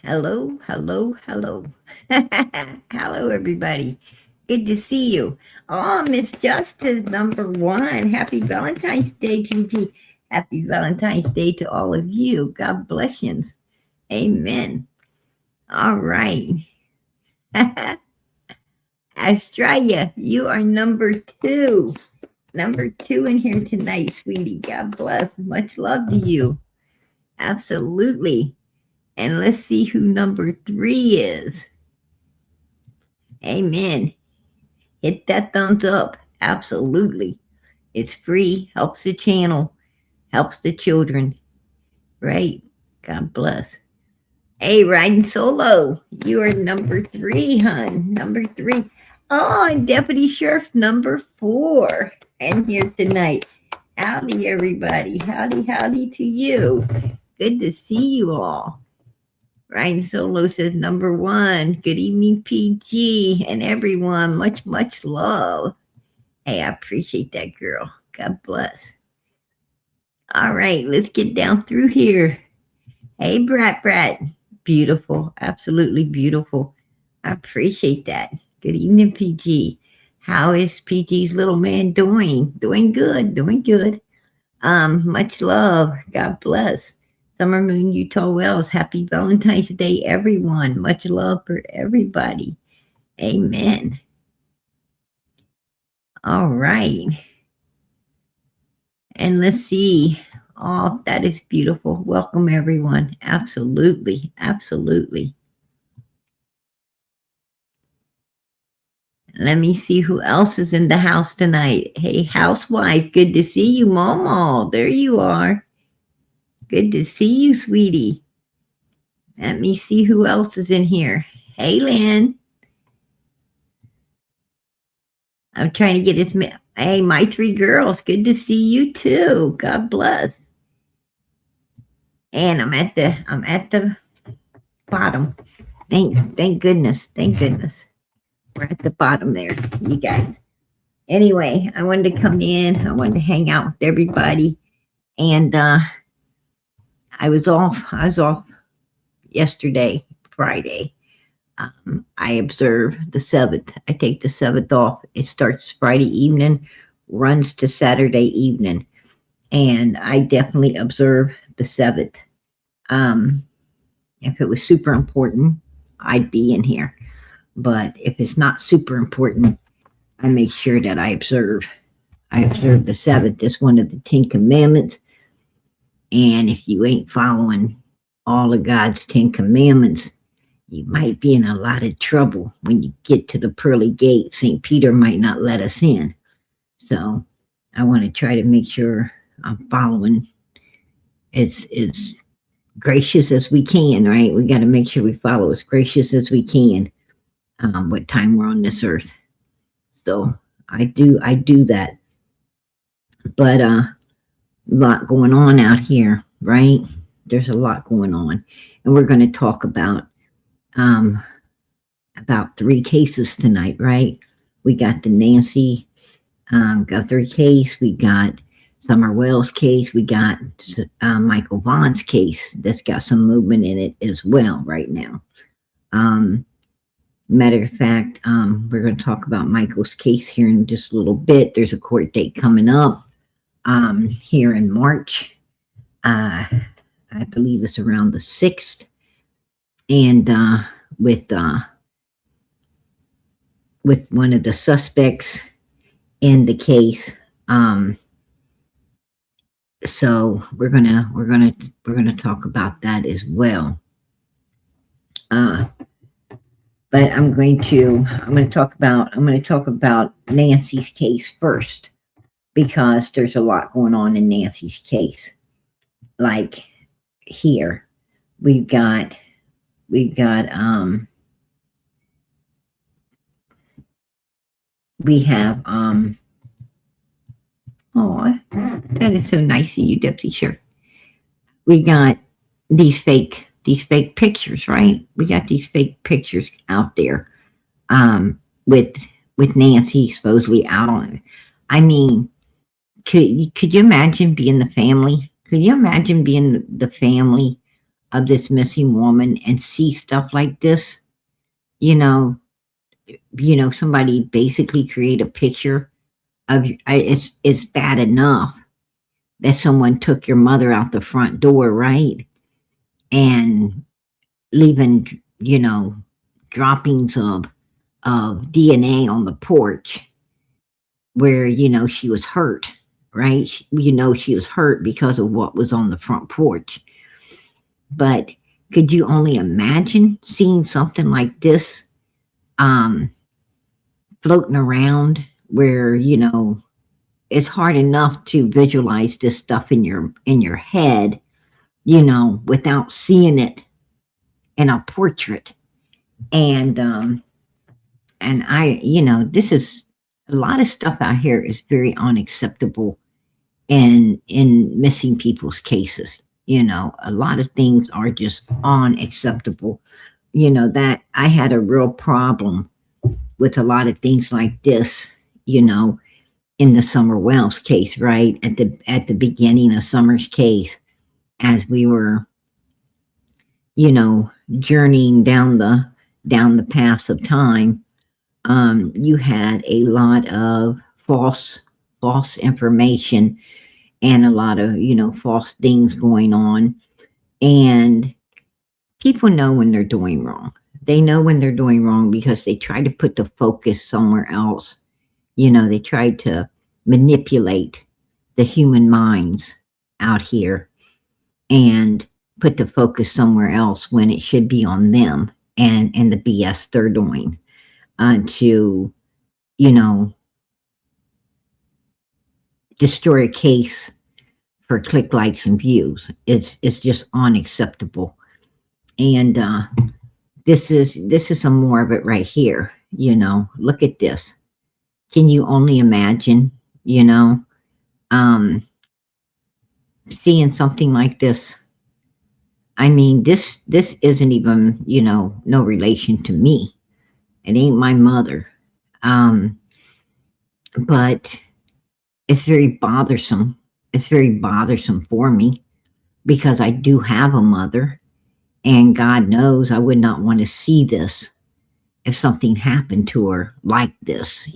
Hello, hello, hello. Hello, everybody. Good to see you. Oh, Miss Justice, number one. Happy Valentine's Day, TT. Happy Valentine's Day to all of you. God bless you. Amen. All right. Australia, you are number two. Number two in here tonight, sweetie. God bless. Much love to you. Absolutely. And let's see who number three is. Amen. Hit that thumbs up. Absolutely. It's free, helps the channel, helps the children, right? God bless. Hey, riding solo. You are number three, hon. Number three. Oh, and Deputy Sheriff number four. And here tonight. Howdy, everybody. Howdy, howdy to you. Good to see you all. Ryan Solo says number one. Good evening, PG, and everyone. Much, much love. Hey, I appreciate that, girl. God bless. All right, let's get down through here. Hey, Brat. Beautiful. Absolutely beautiful. I appreciate that. Good evening, PG. How is PG's little man doing? Doing good. Doing good. Much love. God bless. Summer Moon Utah Wells. Happy Valentine's Day, everyone. Much love for everybody. Amen. All right. And let's see. Oh, that is beautiful. Welcome, everyone. Absolutely. Absolutely. Let me see who else is in the house tonight. Hey, housewife. Good to see you, Momo. There you are. Good to see you, sweetie. Let me see who else is in here. Hey, Lynn. I'm trying to get his. Hey, my three girls. Good to see you too. God bless. And I'm at the bottom. Thank goodness. Thank goodness. We're at the bottom there, you guys. Anyway, I wanted to come in. I wanted to hang out with everybody, and I was off yesterday, Friday. I observe the 7th. I take the 7th off. It starts Friday evening, runs to Saturday evening. And I definitely observe the 7th. If it was super important, I'd be in here. But if it's not super important, I make sure that I observe. I observe the 7th as one of the 10 commandments. And if you ain't following all of God's 10 commandments, you might be in a lot of trouble when you get to the pearly gate. St. Peter might not let us in. So I want to try to make sure I'm following as gracious as we can, right? We got to make sure we follow as gracious as we can what time we're on this earth. So I do that. But a lot going on out here, right? There's a lot going on. And we're going to talk about 3 cases tonight, right? We got the Nancy Guthrie case, we got Summer Wells case, we got Michael Vaughn's case that's got some movement in it as well right now. Matter of fact, we're going to talk about Michael's case here in just a little bit. There's a court date coming up here in March. I believe it's around the 6th. And with one of the suspects in the case. So we're gonna talk about that as well. But I'm going to talk about Nancy's case first, because there's a lot going on in Nancy's case. Like here, we have oh, that is so nice of you, Deputy Sheriff. We got these fake pictures, right? We got these fake pictures out there with Nancy supposedly out on it. I mean, could you imagine being the family? Could you imagine being the family of this missing woman and see stuff like this, you know, somebody basically create a picture of it's bad enough that someone took your mother out the front door, right? And leaving, droppings of DNA on the porch where, she was hurt, right? She was hurt because of what was on the front porch. But could you only imagine seeing something like this um, floating around where, it's hard enough to visualize this stuff in your head, without seeing it in a portrait. And I, this is a lot of stuff out here is very unacceptable in missing people's cases. A lot of things are just unacceptable. That I had a real problem with a lot of things like this, in the Summer Wells case, right? At the beginning of Summer's case, as we were, journeying down the paths of time, you had a lot of false information and a lot of false things going on, and people know when they're doing wrong. They know when they're doing wrong because they try to put the focus somewhere else. They try to manipulate the human minds out here and put the focus somewhere else when it should be on them and the BS they're doing to, destroy a case for click, likes, and views. It's just unacceptable. And this is some more of it right here. Look at this. Can you only imagine, seeing something like this? I mean, this isn't even, no relation to me. It ain't my mother. But it's very bothersome. It's very bothersome for me because I do have a mother, and God knows I would not want to see this if something happened to her like this.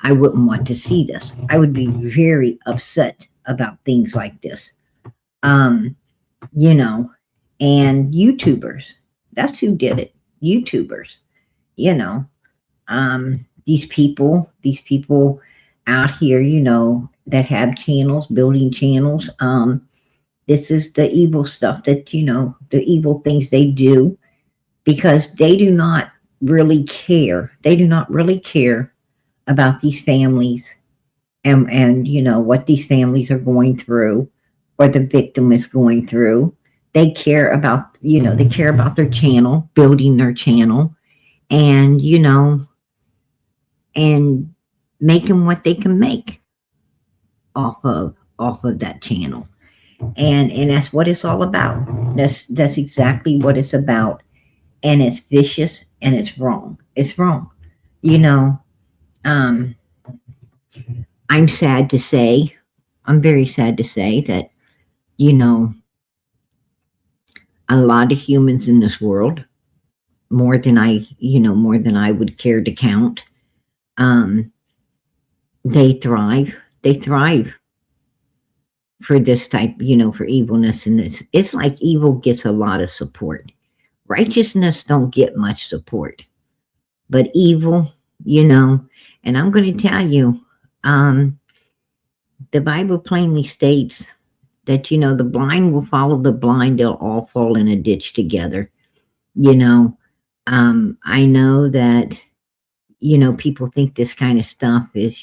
I wouldn't want to see this. I would be very upset about things like this. Um, you know, and YouTubers. That's who did it. YouTubers. These people out here, that have channels, building channels. This is the evil stuff that, the evil things they do because they do not really care. They do not really care about these families and what these families are going through or the victim is going through. They care about, they care about their channel, building their channel, and, and making what they can make off of that channel. And that's what it's all about. That's exactly what it's about. And it's vicious and it's wrong. It's wrong. I'm sad to say, I'm very sad to say that, a lot of humans in this world, more than I would care to count, they thrive. They thrive for this type, for evilness. And it's like evil gets a lot of support. Righteousness don't get much support. But evil, and I'm going to tell you, the Bible plainly states that, the blind will follow the blind. They'll all fall in a ditch together. I know that, people think this kind of stuff is,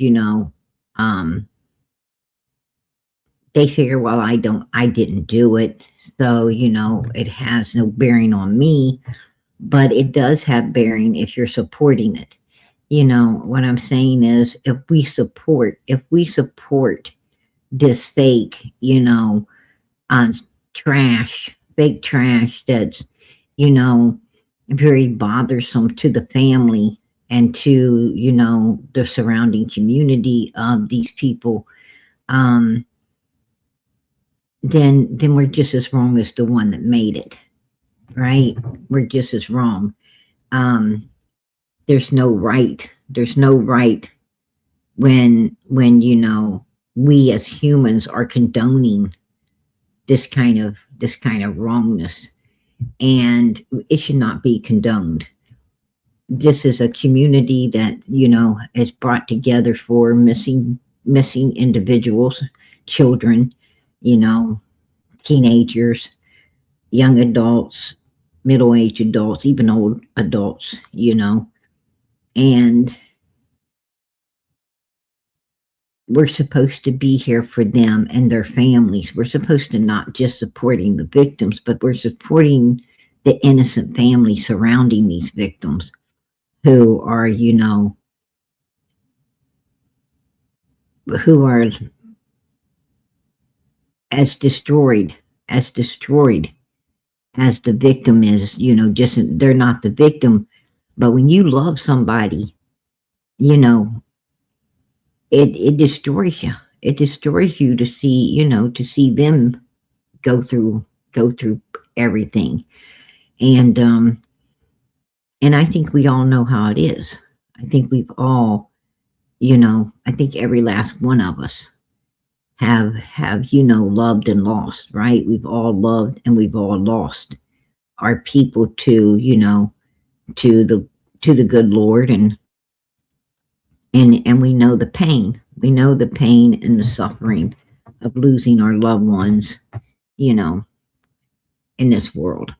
they figure, well, I didn't do it. So, it has no bearing on me, but it does have bearing if you're supporting it. What I'm saying is if we support this fake, fake trash that's, very bothersome to the family and to, the surrounding community of these people, then we're just as wrong as the one that made it, right? We're just as wrong. Um, there's no right. There's no right when we as humans are condoning this kind of wrongness, and it should not be condoned. This is a community that is brought together for missing individuals, children, you know, teenagers, young adults, middle-aged adults, even old adults, and we're supposed to be here for them and their families. We're supposed to not just supporting the victims, but we're supporting the innocent families surrounding these victims who are, who are as destroyed, as destroyed as the victim is, just they're not the victim. But when you love somebody, you know, it destroys you. It destroys you to see, to see them go through everything. And I think we all know how it is. I think we've all, I think every last one of us have loved and lost, right? We've all loved and we've all lost our people to the to the good Lord, and we know the pain. We know the pain and the suffering of losing our loved ones, you know, in this world.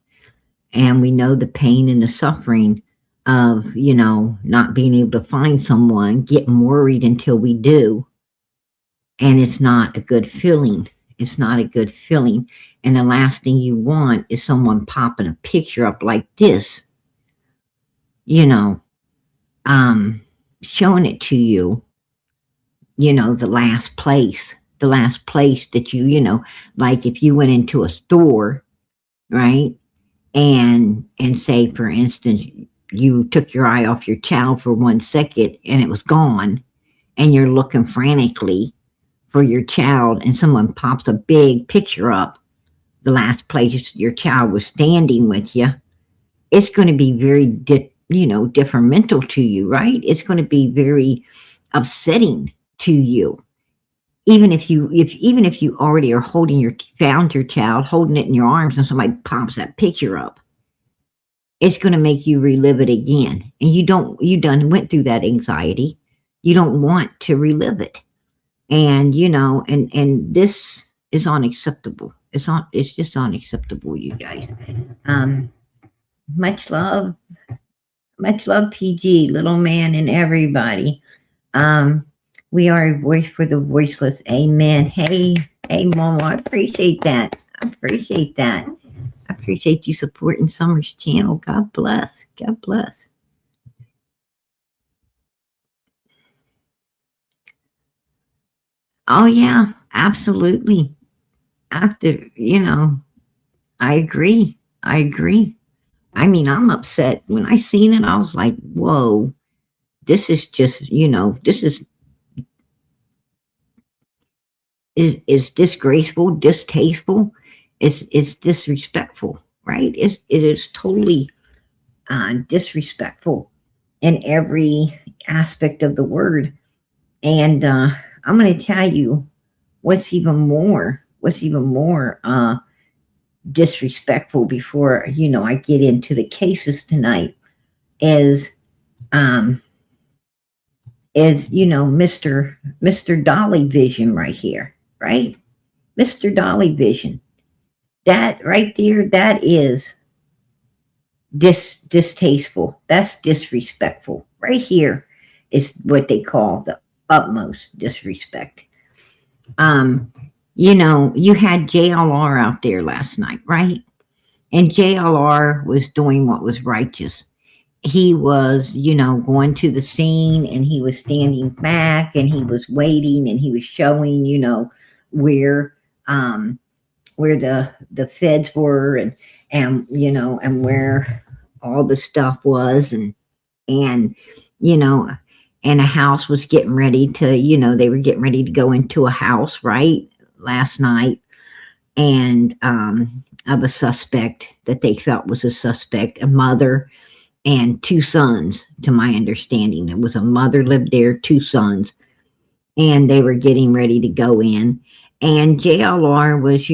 And we know the pain and the suffering of, not being able to find someone, getting worried until we do. And it's not a good feeling. It's not a good feeling. And the last thing you want is someone popping a picture up like this, you know, showing it to you, the last place that like if you went into a store, right? And say, for instance, you took your eye off your child for 1 second and it was gone, and you're looking frantically for your child, and someone pops a big picture up, the last place your child was standing with you, it's going to be very detrimental to you, right? It's going to be very upsetting to you. Even if you already are found your child, holding it in your arms, and somebody pops that picture up, it's going to make you relive it again. And you done went through that anxiety. You don't want to relive it. And, and this is unacceptable. It's just unacceptable, you guys. Much love, PG, little man, and everybody. We are a voice for the voiceless. Amen. Hey, Momo, I appreciate that. I appreciate you supporting Summer's channel. God bless. God bless. Oh yeah, absolutely. After, I agree. I mean, I'm upset. When I seen it, I was like, whoa, this is just, this is disgraceful, distasteful. It's disrespectful, right? It is totally disrespectful in every aspect of the word. And I'm going to tell you what's even more disrespectful before I get into the cases tonight is Mr. Dolly Vision right here, right? Mr. Dolly Vision. That right there, that is distasteful. That's disrespectful. Right here is what they call the utmost disrespect. You had JLR out there last night, right? And JLR was doing what was righteous. He was, going to the scene, and he was standing back, and he was waiting, and he was showing, where the feds were, and where all the stuff was, and and a house was getting ready to, they were getting ready to go into a house, right, last night. and of a suspect that they felt was a suspect, a mother and two sons, to my understanding. It was a mother lived there, two sons, and they were getting ready to go in. And JLR was,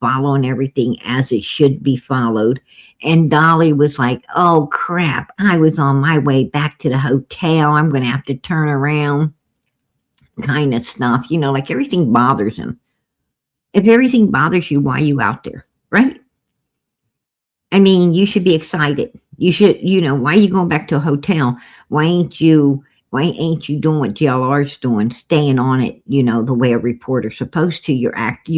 following everything as it should be followed. And Dolly was like, oh crap, I was on my way back to the hotel. I'm going to have to turn around, kind of stuff. Like everything bothers him. If everything bothers you, why are you out there? Right? I mean, you should be excited. You should, why are you going back to a hotel? Why ain't you doing what GLR's doing, staying on it, the way a reporter's supposed to? You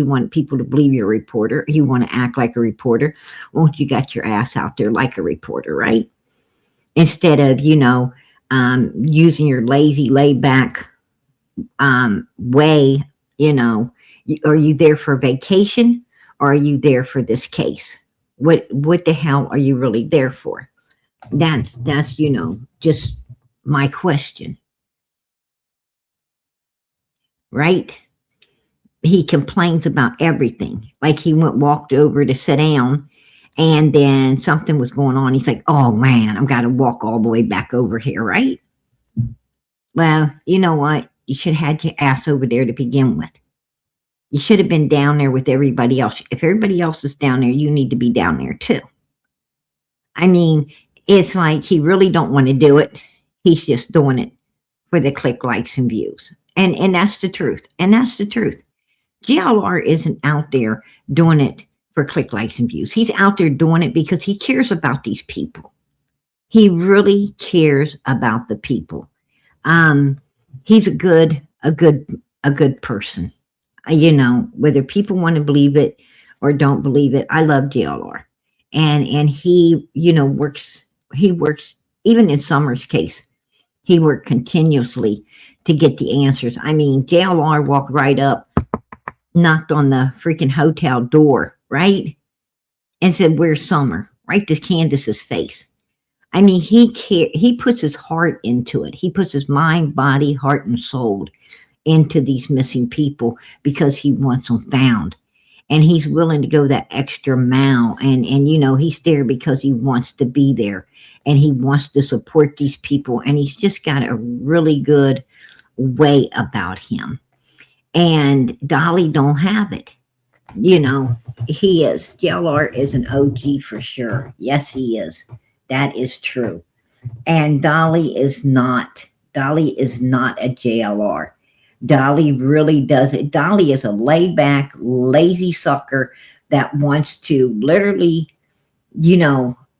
want people to believe you're a reporter. You want to act like a reporter. Won't you got your ass out there like a reporter, right? Instead of, using your lazy, laid back way, are you there for vacation or are you there for this case? What the hell are you really there for? That's just my question. Right? He complains about everything. Like he walked over to sit down and then something was going on. He's like, oh man, I've got to walk all the way back over here, right? Well, you know what? You should have had your ass over there to begin with. You should have been down there with everybody else. If everybody else is down there, you need to be down there too. I mean, it's like he really don't want to do it. He's just doing it for the click, likes, and views. And that's the truth. And that's the truth. GLR isn't out there doing it for click, likes, and views. He's out there doing it because he cares about these people. He really cares about the people. He's a good person. Whether people want to believe it or don't believe it, I love JLR. And he, works even in Summer's case, he worked continuously to get the answers. I mean, JLR walked right up, knocked on the freaking hotel door, right? And said, where's Summer? Right to Candace's face. I mean, he puts his heart into it. He puts his mind, body, heart, and soul into these missing people because he wants them found. And he's willing to go that extra mile. And he's there because he wants to be there. And he wants to support these people. And he's just got a really good way about him. And Dolly don't have it. He is. JLR is an OG for sure. Yes, he is. That is true. And Dolly is not. Dolly is not a JLR. Dolly really does it. Dolly is a laid back, lazy sucker that wants to literally,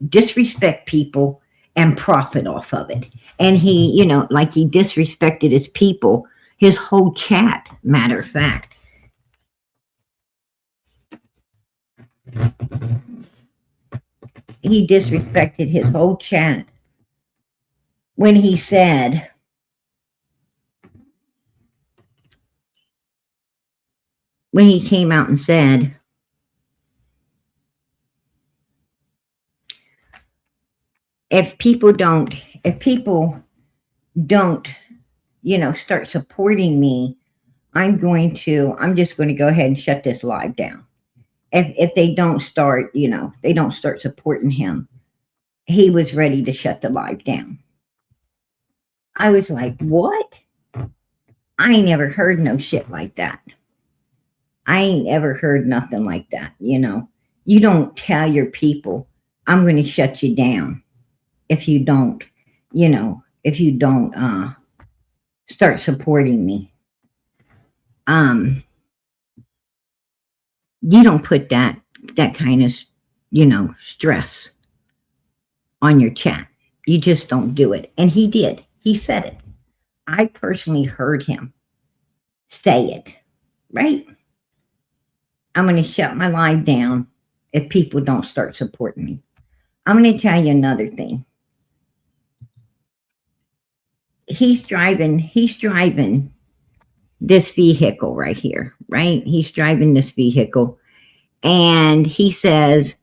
disrespect people and profit off of it. And he, like he disrespected his people, his whole chat, matter of fact. He disrespected his whole chat when he said, when he came out and said, if people don't, start supporting me, I'm just going to go ahead and shut this live down. If they don't start, they don't start supporting him, he was ready to shut the live down. I was like, what? I ain't never heard no shit like that. I ain't ever heard nothing like that. You don't tell your people, I'm going to shut you down if you don't, start supporting me. You don't put that kind of, stress on your chat. You just don't do it. And he did. He said it. I personally heard him say it, right? I'm going to shut my live down if people don't start supporting me. I'm going to tell you another thing. He's driving this vehicle right here, right? He's driving this vehicle and he says,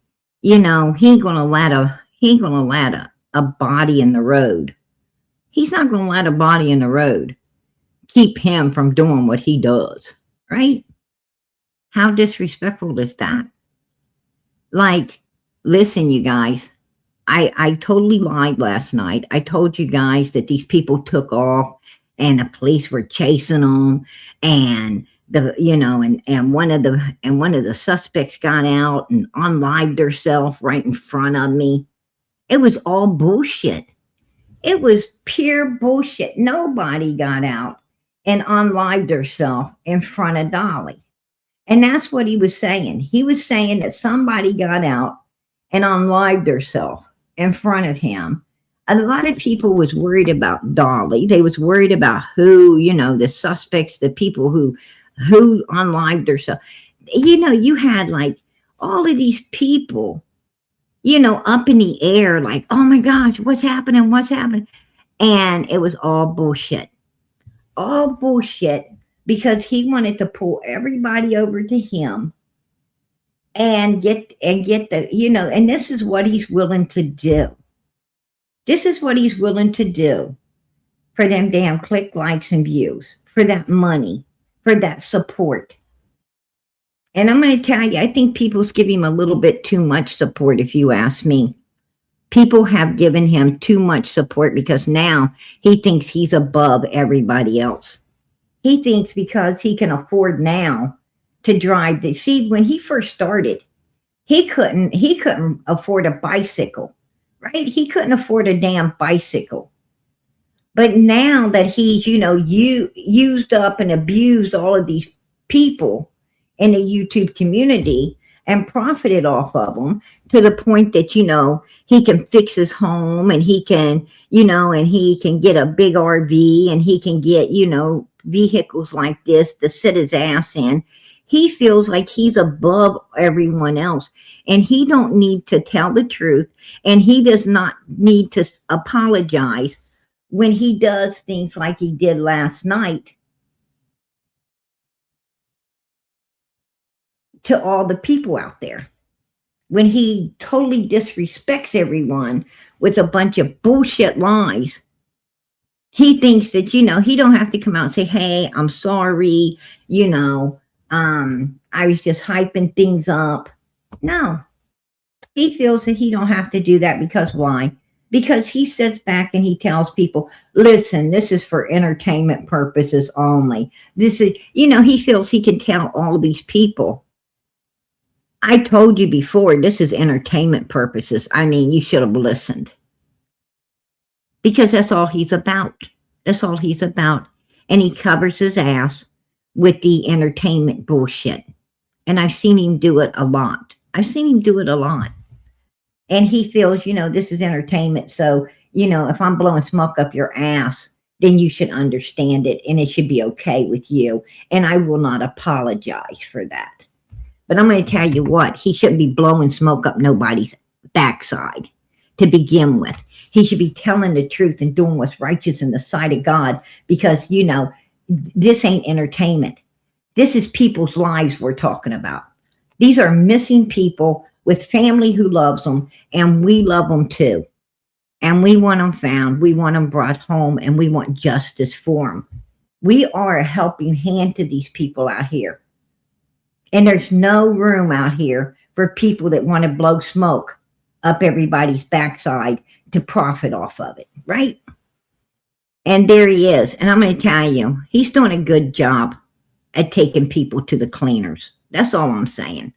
he ain't going to let a body in the road. He's not going to let a body in the road keep him from doing what he does, right? How disrespectful is that? Like, listen, you guys, I totally lied last night. I told you guys that these people took off and the police were chasing them, and one of the suspects got out and unlived herself right in front of me. It was all bullshit. It was pure bullshit. Nobody got out and unlived herself in front of Dolly. And that's what he was saying. He was saying that somebody got out and unlived herself in front of him. A lot of people was worried about Dolly. They was worried about who, the suspects, the people who unlived herself. You had like all of these people, up in the air, like, oh my gosh, what's happening? What's happening? And it was all bullshit. All bullshit, because he wanted to pull everybody over to him and get the, and this is what he's willing to do. This is what he's willing to do for them damn click, likes, and views, for that money, for that support. And I'm going to tell you, I think people's give him a little bit too much support, if you ask me. People have given him too much support because now he thinks he's above everybody else. He thinks because he can afford now to drive the, see, when he first started, he couldn't afford a bicycle, right? He couldn't afford a damn bicycle. But now that he's, used up and abused all of these people in the YouTube community and profited off of them to the point that, he can fix his home, and he can, and he can get a big RV, and he can get, vehicles like this to sit his ass in. He feels like he's above everyone else, and he don't need to tell the truth, and he does not need to apologize when he does things like he did last night to all the people out there. When he totally disrespects everyone with a bunch of bullshit lies, he thinks that, he don't have to come out and say, hey, I'm sorry, I was just hyping things up. No, he feels that he don't have to do that because why? Because he sits back and he tells people, listen, this is for entertainment purposes only. This is, he feels he can tell all these people, I told you before, this is entertainment purposes. I mean, you should have listened. Because that's all he's about. That's all he's about. And he covers his ass with the entertainment bullshit. And I've seen him do it a lot. And he feels, this is entertainment. So, if I'm blowing smoke up your ass, then you should understand it and it should be okay with you. And I will not apologize for that. But I'm going to tell you what, he shouldn't be blowing smoke up nobody's backside to begin with. He should be telling the truth and doing what's righteous in the sight of God, because, this ain't entertainment. This is people's lives we're talking about. These are missing people with family who loves them, and we love them too. And we want them found, we want them brought home, and we want justice for them. We are a helping hand to these people out here. And there's no room out here for people that want to blow smoke up everybody's backside to profit off of it, right? And there he is. And I'm going to tell you, he's doing a good job at taking people to the cleaners. That's all I'm saying.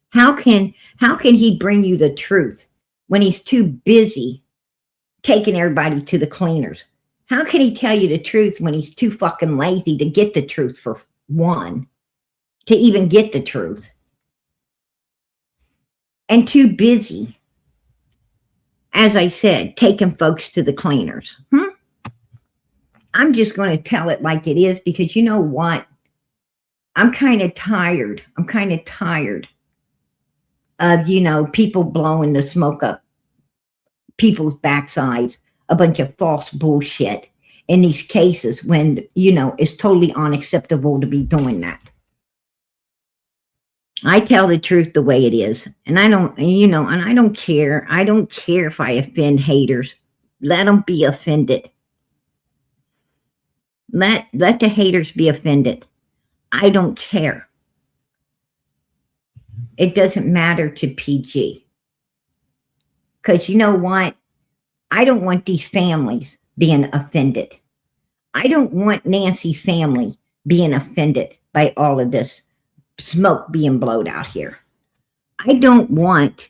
How can he bring you the truth when he's too busy taking everybody to the cleaners? How can he tell you the truth when he's too fucking lazy to get the truth, for one? To even get the truth, and too busy, as I said, taking folks to the cleaners. I'm just going to tell it like it is, because you know what? I'm kind of tired. Of, people blowing the smoke up people's backsides, a bunch of false bullshit in these cases when, it's totally unacceptable to be doing that. I tell the truth the way it is. And I don't, and I don't care. I don't care if I offend haters. Let them be offended. Let the haters be offended. I don't care. It doesn't matter to PG. Because you know what? I don't want these families being offended. I don't want Nancy's family being offended by all of this smoke being blown out here. I don't want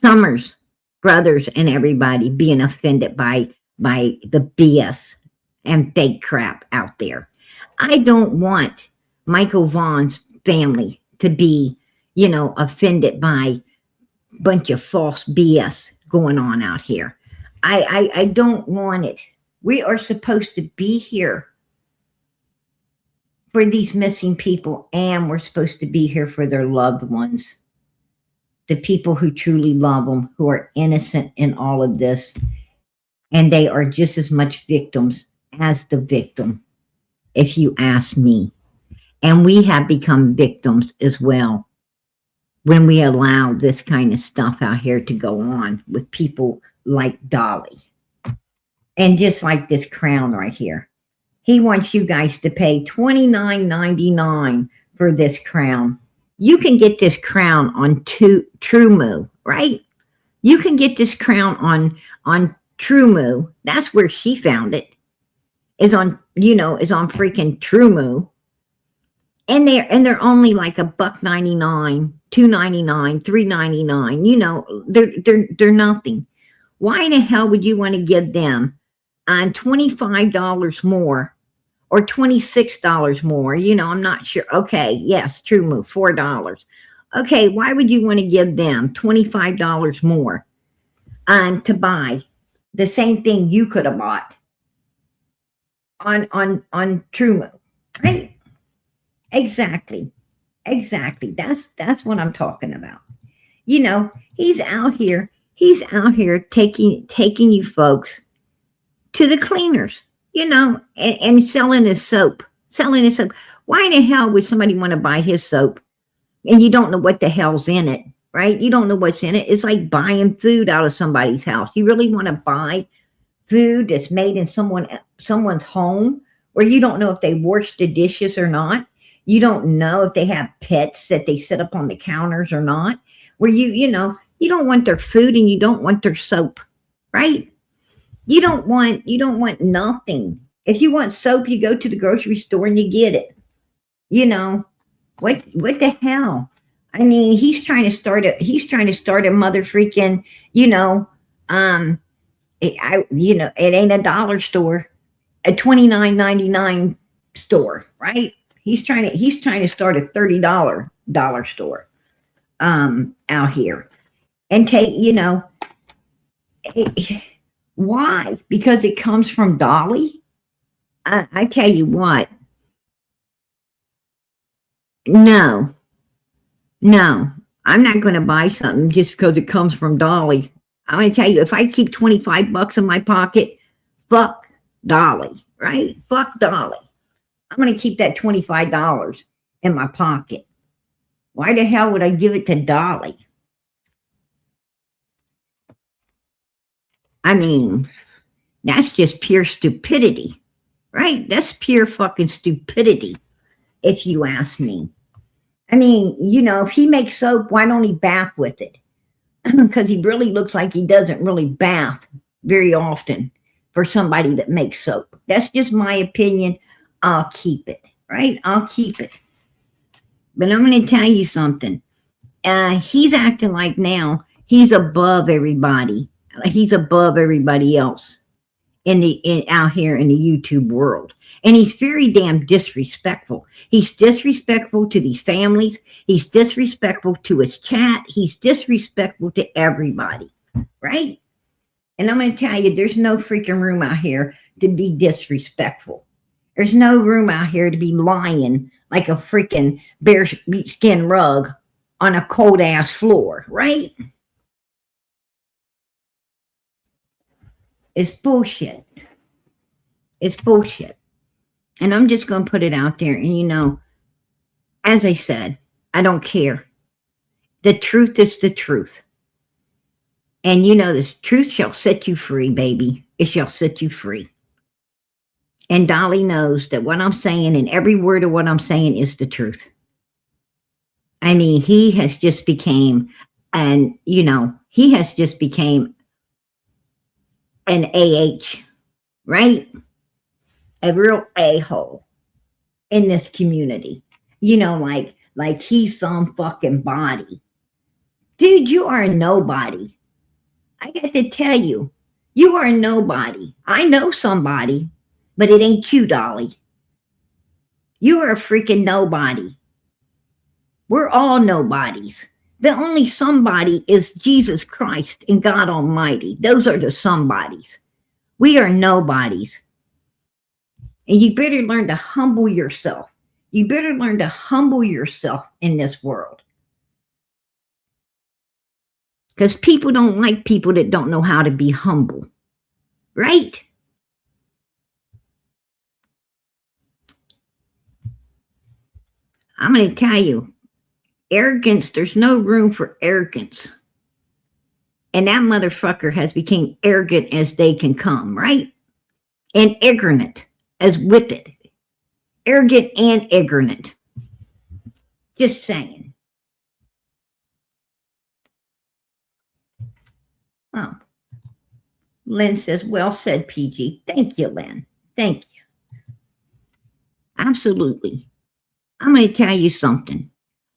Summers brothers and everybody being offended by the BS and fake crap out there. I don't want Michael Vaughn's family to be, offended by a bunch of false BS going on out here. I don't want it. We are supposed to be here for these missing people, and we're supposed to be here for their loved ones. The people who truly love them, who are innocent in all of this, and they are just as much victims as the victim, if you ask me. And we have become victims as well when we allow this kind of stuff out here to go on with people like Dolly. And just like this crown right here. He wants you guys to pay $29.99 for this crown. You can get this crown on Truemu, right? You can get this crown on Truemu. That's where she found it. Is on freaking Truemu. And they're only like $1.99, $2.99, $3.99. They're nothing. Why the hell would you want to give them on $25 more or $26 more? I'm not sure. Okay, yes, Truemu, $4. Okay, why would you want to give them $25 more to buy the same thing you could have bought on Truemu, right? Exactly. That's what I'm talking about. He's out here taking you folks to the cleaners, and selling his soap. Why in the hell would somebody want to buy his soap and you don't know what the hell's in it, right? You don't know what's in it. It's like buying food out of somebody's house. You really want to buy food that's made in someone's home where you don't know if they wash the dishes or not? You don't know if they have pets that they sit up on the counters or not, where you don't want their food and you don't want their soap, right? You don't want nothing. If you want soap, you go to the grocery store and you get it. What the hell? I mean, he's trying to start a mother freaking, it ain't a dollar store, a $29.99 store, right? He's trying to start a $30 dollar store out here. And why? Because it comes from Dolly? I tell you what. No, I'm not going to buy something just because it comes from Dolly. I'm going to tell you, if I keep $25 in my pocket, fuck Dolly, right? Fuck Dolly. I'm going to keep that $25 in my pocket. Why the hell would I give it to Dolly? I mean, that's just pure stupidity, right? That's pure fucking stupidity, if you ask me. I mean, if he makes soap, why don't he bath with it? Because he really looks like he doesn't really bath very often for somebody that makes soap. That's just my opinion. I'll keep it, right? I'll keep it. But I'm going to tell you something. He's acting like now he's above everybody. He's above everybody else out here in the YouTube world. And he's very damn disrespectful. He's disrespectful to these families. He's disrespectful to his chat. He's disrespectful to everybody, right? And I'm going to tell you, there's no freaking room out here to be disrespectful. There's no room out here to be lying like a freaking bear skin rug on a cold ass floor, right? It's bullshit. It's bullshit. And I'm just going to put it out there. And as I said, I don't care. The truth is the truth. And the truth shall set you free, baby. It shall set you free. And Dolly knows that what I'm saying and every word of what I'm saying is the truth. I mean, he has just became, and he has just became an AH, right? A real a-hole in this community. Like he's some fucking body. Dude, you are a nobody. I got to tell you, you are a nobody. I know somebody, but it ain't you, Dolly. You are a freaking nobody. We're all nobodies. The only somebody is Jesus Christ and God Almighty. Those are the somebodies. We are nobodies. And you better learn to humble yourself. You better learn to humble yourself in this world. Because people don't like people that don't know how to be humble. Right? I'm going to tell you, arrogance, there's no room for arrogance. And that motherfucker has become arrogant as they can come, right? And ignorant as with it. Arrogant and ignorant. Just saying. Oh. Lynn says, well said, PG. Thank you, Lynn. Thank you. Absolutely. I'm going to tell you something.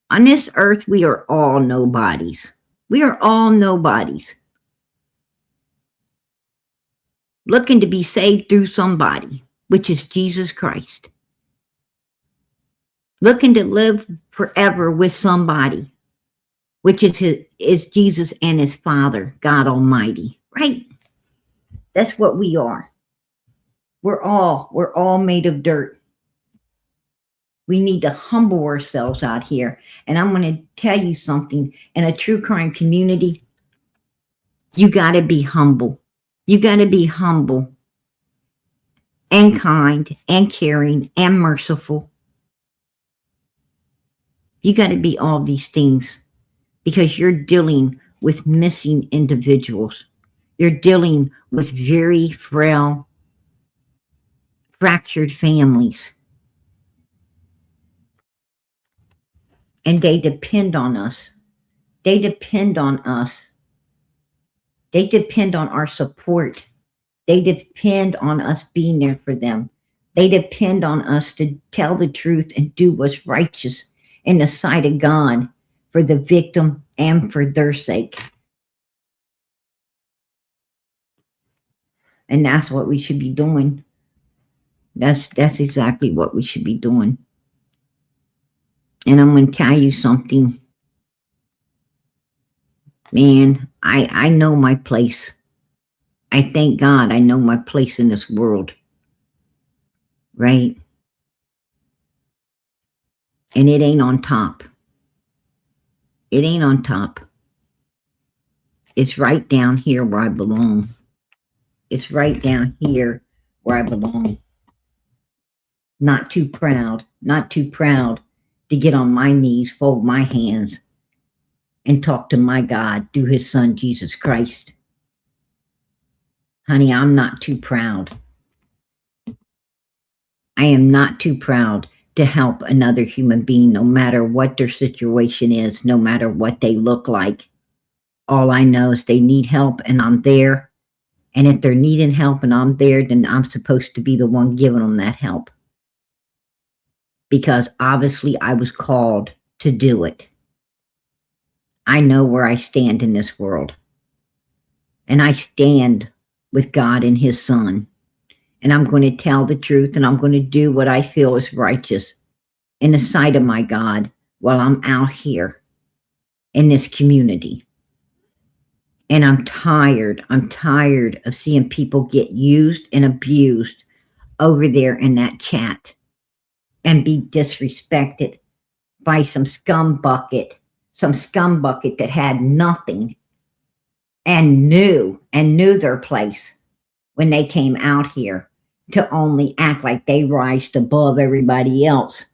On this earth, we are all nobodies. We are all nobodies. Looking to be saved through somebody, which is Jesus Christ. Looking to live forever with somebody, which is Jesus and his Father, God Almighty, right? That's what we are. We're all made of dirt. We need to humble ourselves out here. And I'm going to tell you something. In a true crime community, you got to be humble. You got to be humble and kind and caring and merciful. You got to be all these things because you're dealing with missing individuals. You're dealing with very frail, fractured families. And they depend on us. They depend on us. They depend on our support. They depend on us being there for them. They depend on us to tell the truth and do what's righteous in the sight of God for the victim and for their sake. And that's what we should be doing. That's exactly what we should be doing. And I'm going to tell you something. Man, I know my place. I thank God I know my place in this world. Right? And it ain't on top. It ain't on top. It's right down here where I belong. It's right down here where I belong. Not too proud to get on my knees, fold my hands, and talk to my God through his son, Jesus Christ. Honey, I'm not too proud. I am not too proud to help another human being, no matter what their situation is, no matter what they look like. All I know is they need help and I'm there. And if they're needing help and I'm there, then I'm supposed to be the one giving them that help. Because obviously I was called to do it. I know where I stand in this world. And I stand with God and his son. And I'm going to tell the truth and I'm going to do what I feel is righteous in the sight of my God while I'm out here in this community. And I'm tired of seeing people get used and abused over there in that chat and be disrespected by some scumbucket that had nothing and knew their place when they came out here to only act like they rised above everybody else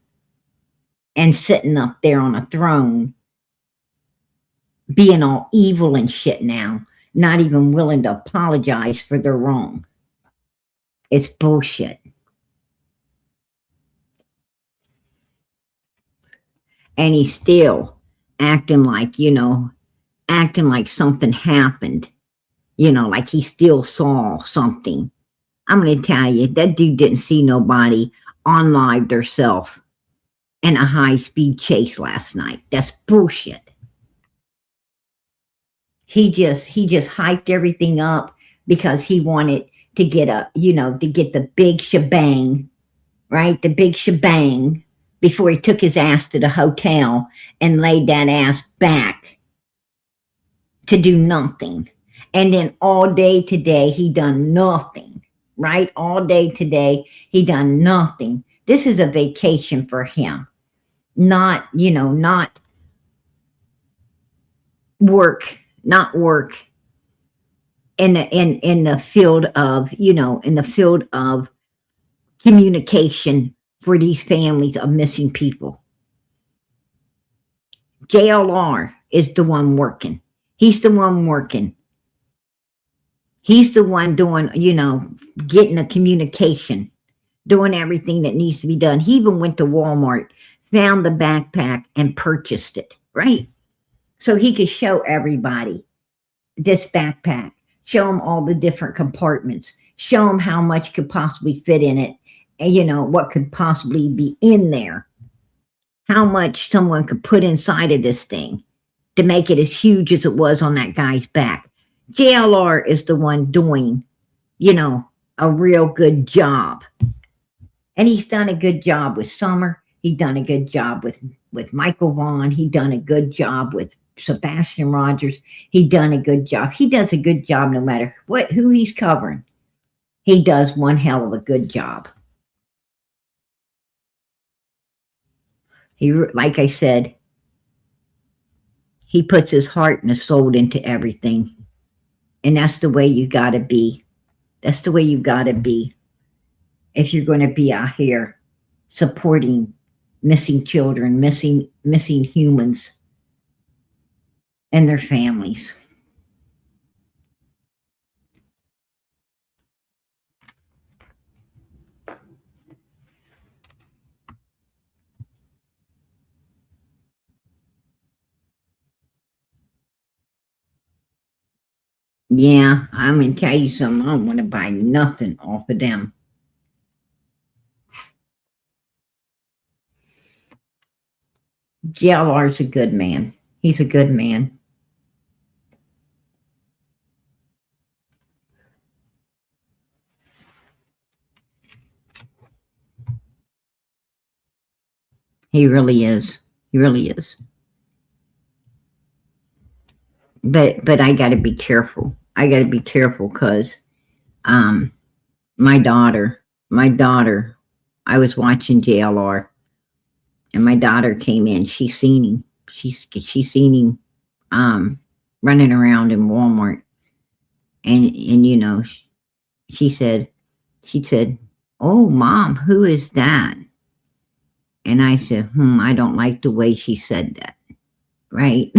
and sitting up there on a throne being all evil and shit now, not even willing to apologize for their wrong. It's bullshit. And he still acting like, acting like something happened, like he still saw something. I'm going to tell you, that dude didn't see nobody on live theirself in a high-speed chase last night. That's bullshit. He just hyped everything up because he wanted to get to get the big shebang, right? The big shebang before he took his ass to the hotel and laid that ass back to do nothing. And then all day today, he done nothing, right? All day today, he done nothing. This is a vacation for him, not work, not work in the field of, in the field of communication for these families of missing people. JLR is the one working. He's the one working. He's the one doing, getting the communication, doing everything that needs to be done. He even went to Walmart, found the backpack, and purchased it, right? So he could show everybody this backpack, show them all the different compartments, show them how much could possibly fit in it, and, what could possibly be in there, how much someone could put inside of this thing to make it as huge as it was on that guy's back. JLR is the one doing, a real good job. And he's done a good job with Summer. He done a good job with Michael Vaughn. He done a good job with Sebastian Rogers. He done a good job. He does a good job no matter who he's covering. He does one hell of a good job. He, like I said, he puts his heart and his soul into everything. And that's the way you got to be. That's the way you got to be if you're going to be out here supporting missing children, missing humans and their families. Yeah, I'm going to tell you something. I don't want to buy nothing off of them. JLR's a good man. He's a good man. He really is. He really is. But I got to be careful. I got to be careful because my daughter, I was watching JLR, and my daughter came in. She seen him. She seen him running around in Walmart, and she said, "Oh, Mom, who is that?" And I said, I don't like the way she said that. Right?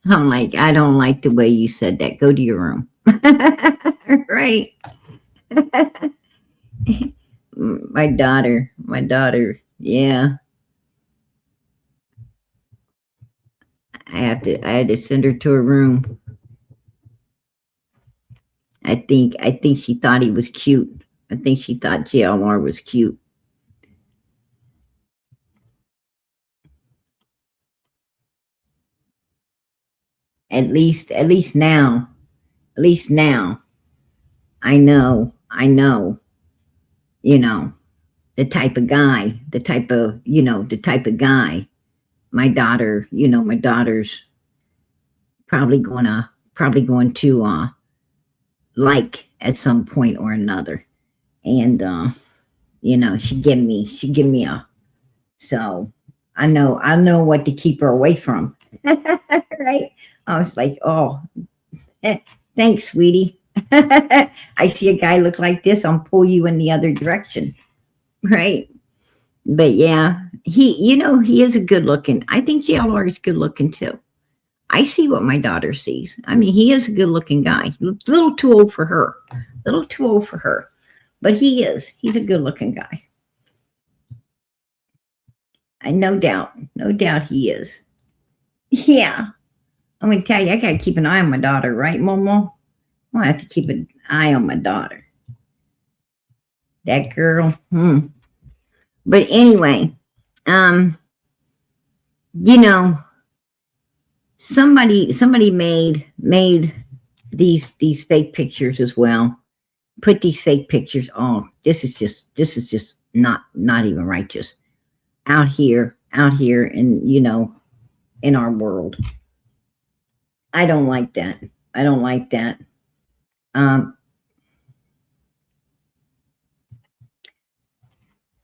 I'm like, I don't like the way you said that. Go to your room. Right? my daughter, yeah. I had to send her to her room. I think she thought he was cute. I think she thought JLR was cute. At least now, I know, the type of guy, the type of guy my daughter's probably going to like at some point or another. And she give me a, so I know what to keep her away from. Right? I was like, oh, thanks, sweetie. I see a guy look like this, I'll pull you in the other direction. Right? But yeah, he is a good looking. I think JLR is good looking too. I see what my daughter sees. I mean, he is a good looking guy. A little too old for her. But he is. He's a good looking guy. And no doubt he is. Yeah. I'm gonna tell you, I gotta keep an eye on my daughter, right, Momo? I have to keep an eye on my daughter. That girl. But anyway, um, you know, somebody made these fake pictures as well. Put these fake pictures on. This is just not even righteous out here in our world. I don't like that. I don't like that. Um,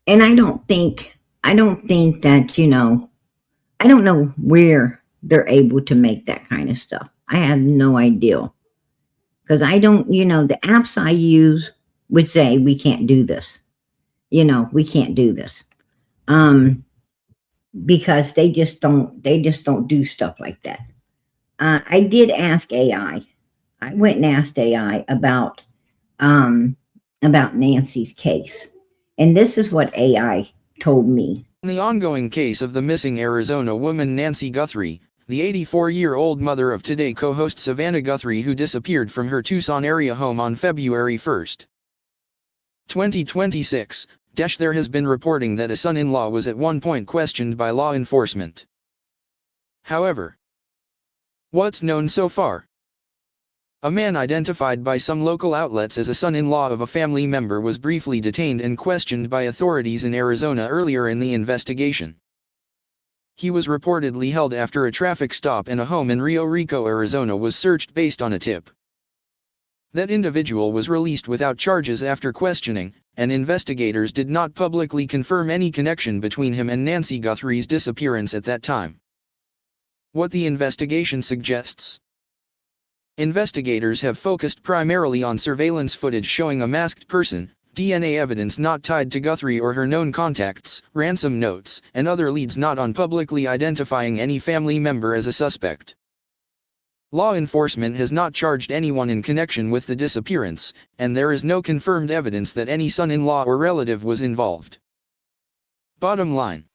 and I don't think that I don't know where they're able to make that kind of stuff. I have no idea because I don't. The apps I use would say we can't do this. We can't do this. Um, because they just don't do stuff like that. I did ask AI. I went and asked AI about Nancy's case, and this is what AI told me. In the ongoing case of the missing Arizona woman Nancy Guthrie, the 84-year-old mother of Today co-host Savannah Guthrie, who disappeared from her Tucson area home on February 1, 2026, there has been reporting that a son-in-law was at one point questioned by law enforcement. However, what's known so far? A man identified by some local outlets as a son-in-law of a family member was briefly detained and questioned by authorities in Arizona earlier in the investigation. He was reportedly held after a traffic stop, and a home in Rio Rico, Arizona was searched based on a tip. That individual was released without charges after questioning, and investigators did not publicly confirm any connection between him and Nancy Guthrie's disappearance at that time. What the investigation suggests? Investigators have focused primarily on surveillance footage showing a masked person, DNA evidence not tied to Guthrie or her known contacts, ransom notes, and other leads, not on publicly identifying any family member as a suspect. Law enforcement has not charged anyone in connection with the disappearance, and there is no confirmed evidence that any son-in-law or relative was involved. Bottom line: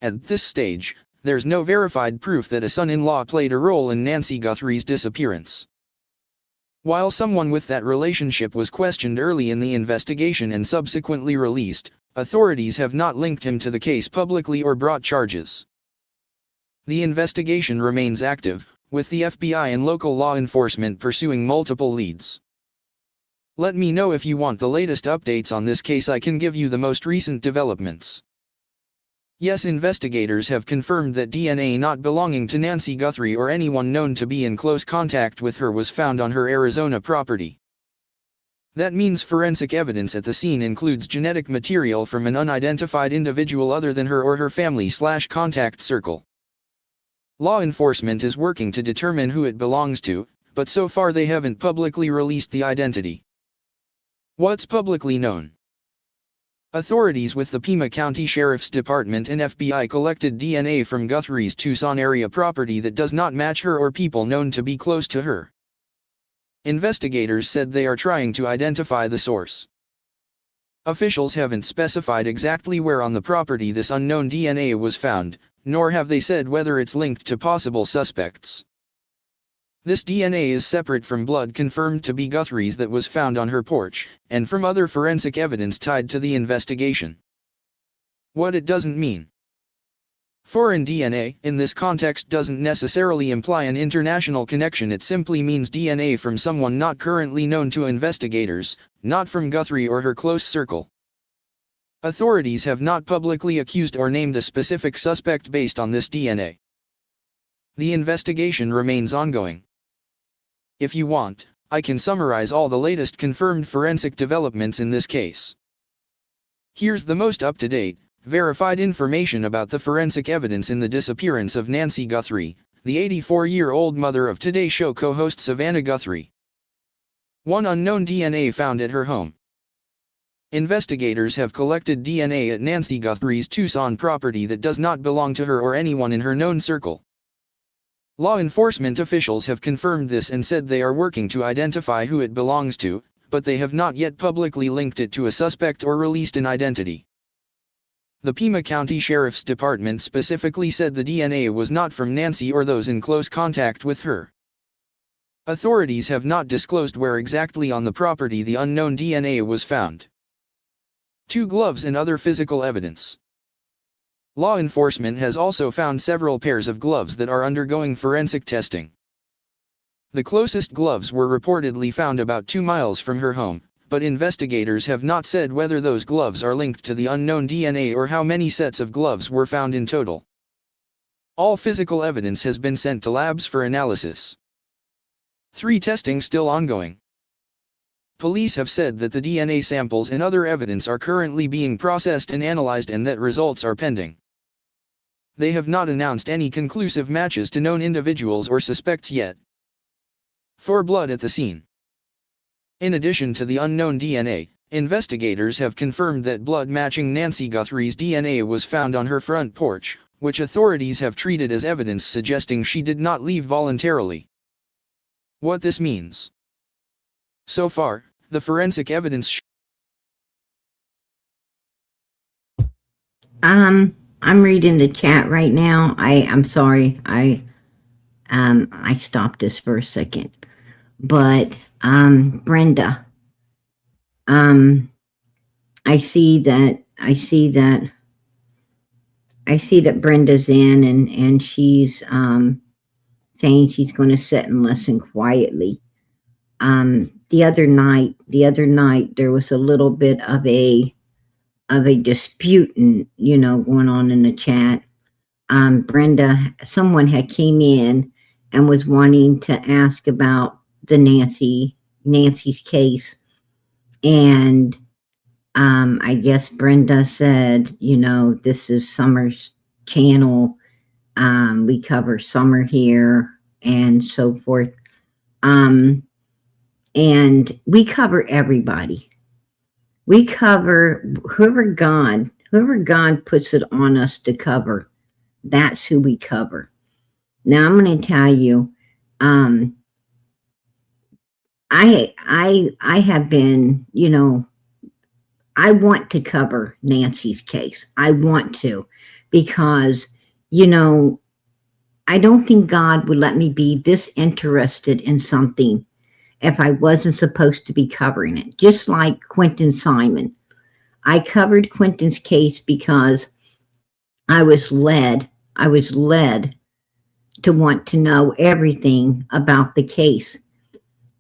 at this stage, there's no verified proof that a son-in-law played a role in Nancy Guthrie's disappearance. While someone with that relationship was questioned early in the investigation and subsequently released, authorities have not linked him to the case publicly or brought charges. The investigation remains active, with the FBI and local law enforcement pursuing multiple leads. Let me know if you want the latest updates on this case. I can give you the most recent developments. Yes, investigators have confirmed that DNA not belonging to Nancy Guthrie or anyone known to be in close contact with her was found on her Arizona property. That means forensic evidence at the scene includes genetic material from an unidentified individual other than her or her family/contact circle. Law enforcement is working to determine who it belongs to, but so far they haven't publicly released the identity. What's publicly known? Authorities with the Pima County Sheriff's Department and FBI collected DNA from Guthrie's Tucson area property that does not match her or people known to be close to her. Investigators said they are trying to identify the source. Officials haven't specified exactly where on the property this unknown DNA was found, nor have they said whether it's linked to possible suspects. This DNA is separate from blood confirmed to be Guthrie's that was found on her porch, and from other forensic evidence tied to the investigation. What it doesn't mean. Foreign DNA, in this context, doesn't necessarily imply an international connection. It simply means DNA from someone not currently known to investigators, not from Guthrie or her close circle. Authorities have not publicly accused or named a specific suspect based on this DNA. The investigation remains ongoing. If you want, I can summarize all the latest confirmed forensic developments in this case. Here's the most up-to-date, verified information about the forensic evidence in the disappearance of Nancy Guthrie, the 84-year-old mother of Today Show co-host Savannah Guthrie. 1. Unknown DNA found at her home. Investigators have collected DNA at Nancy Guthrie's Tucson property that does not belong to her or anyone in her known circle. Law enforcement officials have confirmed this and said they are working to identify who it belongs to, but they have not yet publicly linked it to a suspect or released an identity. The Pima County Sheriff's Department specifically said the DNA was not from Nancy or those in close contact with her. Authorities have not disclosed where exactly on the property the unknown DNA was found. 2 gloves and other physical evidence. Law enforcement has also found several pairs of gloves that are undergoing forensic testing. The closest gloves were reportedly found about 2 miles from her home, but investigators have not said whether those gloves are linked to the unknown DNA or how many sets of gloves were found in total. All physical evidence has been sent to labs for analysis. 3 testing still ongoing. Police have said that the DNA samples and other evidence are currently being processed and analyzed and that results are pending. They have not announced any conclusive matches to known individuals or suspects yet. 4 blood at the scene. In addition to the unknown DNA, investigators have confirmed that blood matching Nancy Guthrie's DNA was found on her front porch, which authorities have treated as evidence suggesting she did not leave voluntarily. What this means. So far, the forensic evidence I'm reading the chat right now. I'm sorry. I stopped this for a second. But Brenda, I see that Brenda's in and she's saying she's going to sit and listen quietly. The other night there was a little bit of a dispute going on in the chat. Brenda, someone had came in and was wanting to ask about the Nancy's case, and I guess Brenda said, this is Summer's channel. We cover Summer here and so forth. And we cover everybody. We cover whoever God puts it on us to cover. That's who we cover. Now I'm going to tell you, I have been, I want to cover Nancy's case. I want to, because, I don't think God would let me be this interested in something if I wasn't supposed to be covering it. Just like Quentin Simon. I covered Quentin's case because I was led to want to know everything about the case.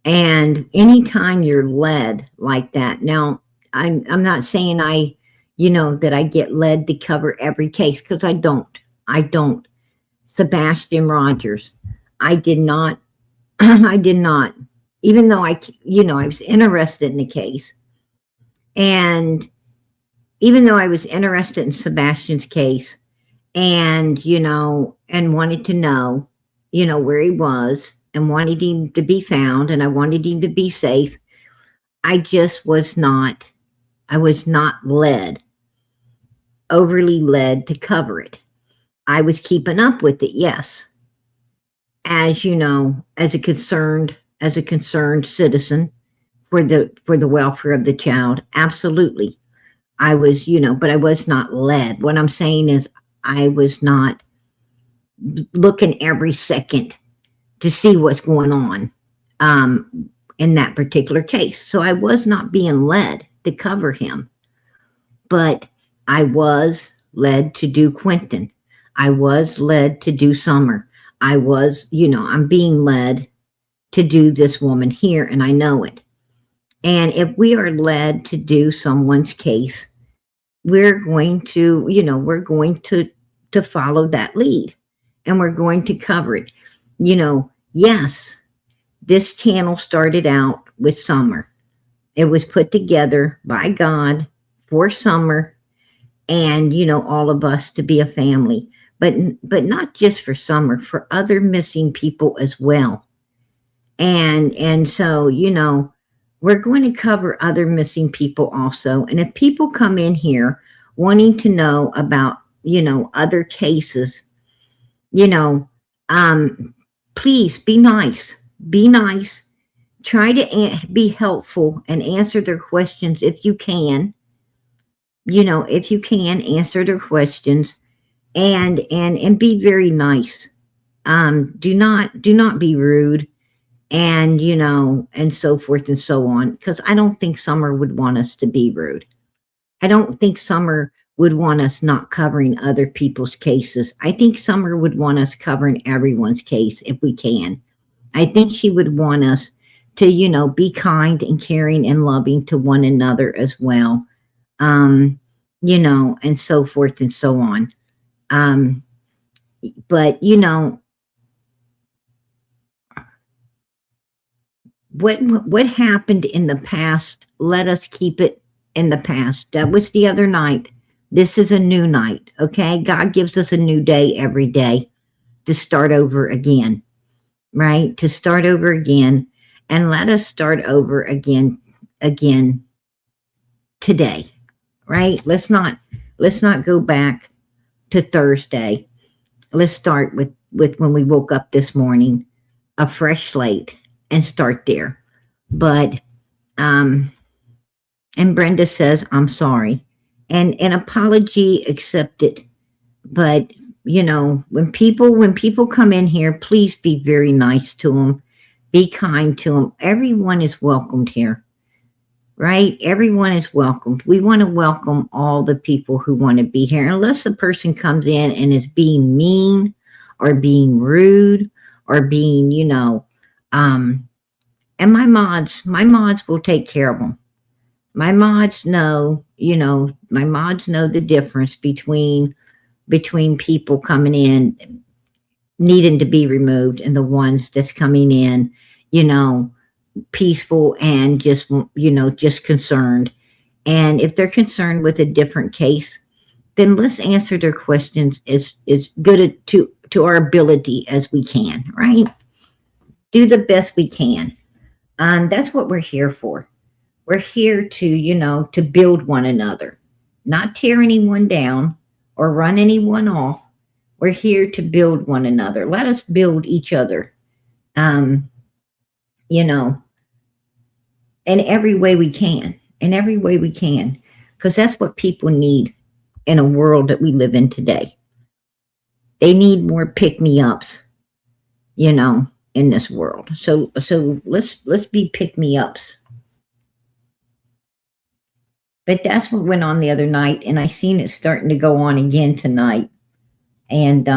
And anytime you're led like that, now I'm not saying that I get led to cover every case, because I don't. Sebastian Rogers, I did not, even though I was interested in the case. And even though I was interested in Sebastian's case and wanted to know, where he was and wanted him to be found and I wanted him to be safe, I was not overly led to cover it. I was keeping up with it, yes. As as a concerned citizen for the welfare of the child, absolutely. I was, but I was not led. What I'm saying is I was not looking every second to see what's going on in that particular case. So I was not being led to cover him. But I was led to do Quentin. I was led to do Summer. I was, I'm being led to do this woman here, and I know it. And if we are led to do someone's case, we're going to, to follow that lead, and we're going to cover it. Yes, this channel started out with Summer. It was put together by God for Summer and, all of us to be a family. But not just for Summer, for other missing people as well. And so, we're going to cover other missing people also. And if people come in here wanting to know about, other cases, please be nice. Be nice. Try to be helpful and answer their questions if you can. if you can, answer their questions, and be very nice. Do not be rude, and and so forth and so on, because I don't think Summer would want us to be rude. I don't think Summer would want us not covering other people's cases. I think Summer would want us covering everyone's case if we can. I think she would want us to, be kind and caring and loving to one another as well. Um, and so forth and so on. Um, but what happened in the past, let us keep it in the past. That was the other night. This is a new night. Okay, God gives us a new day every day to start over again, right? To start over again, and let us start over again today, right? Let's not go back to Thursday. Let's start with when we woke up this morning, a fresh slate, and start there. But and Brenda says, I'm sorry. And an apology accepted. But when people come in here, please be very nice to them. Be kind to them. Everyone is welcomed here, right? Everyone is welcomed. We want to welcome all the people who want to be here, unless a person comes in and is being mean or being rude or being, and my mods will take care of them. My mods know the difference between people coming in needing to be removed and the ones that's coming in, you know, peaceful and just concerned. And if they're concerned with a different case, then let's answer their questions as good to our ability as we can, right? Do the best we can. And that's what we're here for. We're here to build one another, not tear anyone down or run anyone off. We're here to build one another. Let us build each other, um, you know, in every way we can, in every way we can, because that's what people need in a world that we live in today. They need more pick me ups, in this world. So let's be pick me ups. But that's what went on the other night, and I seen it starting to go on again tonight. And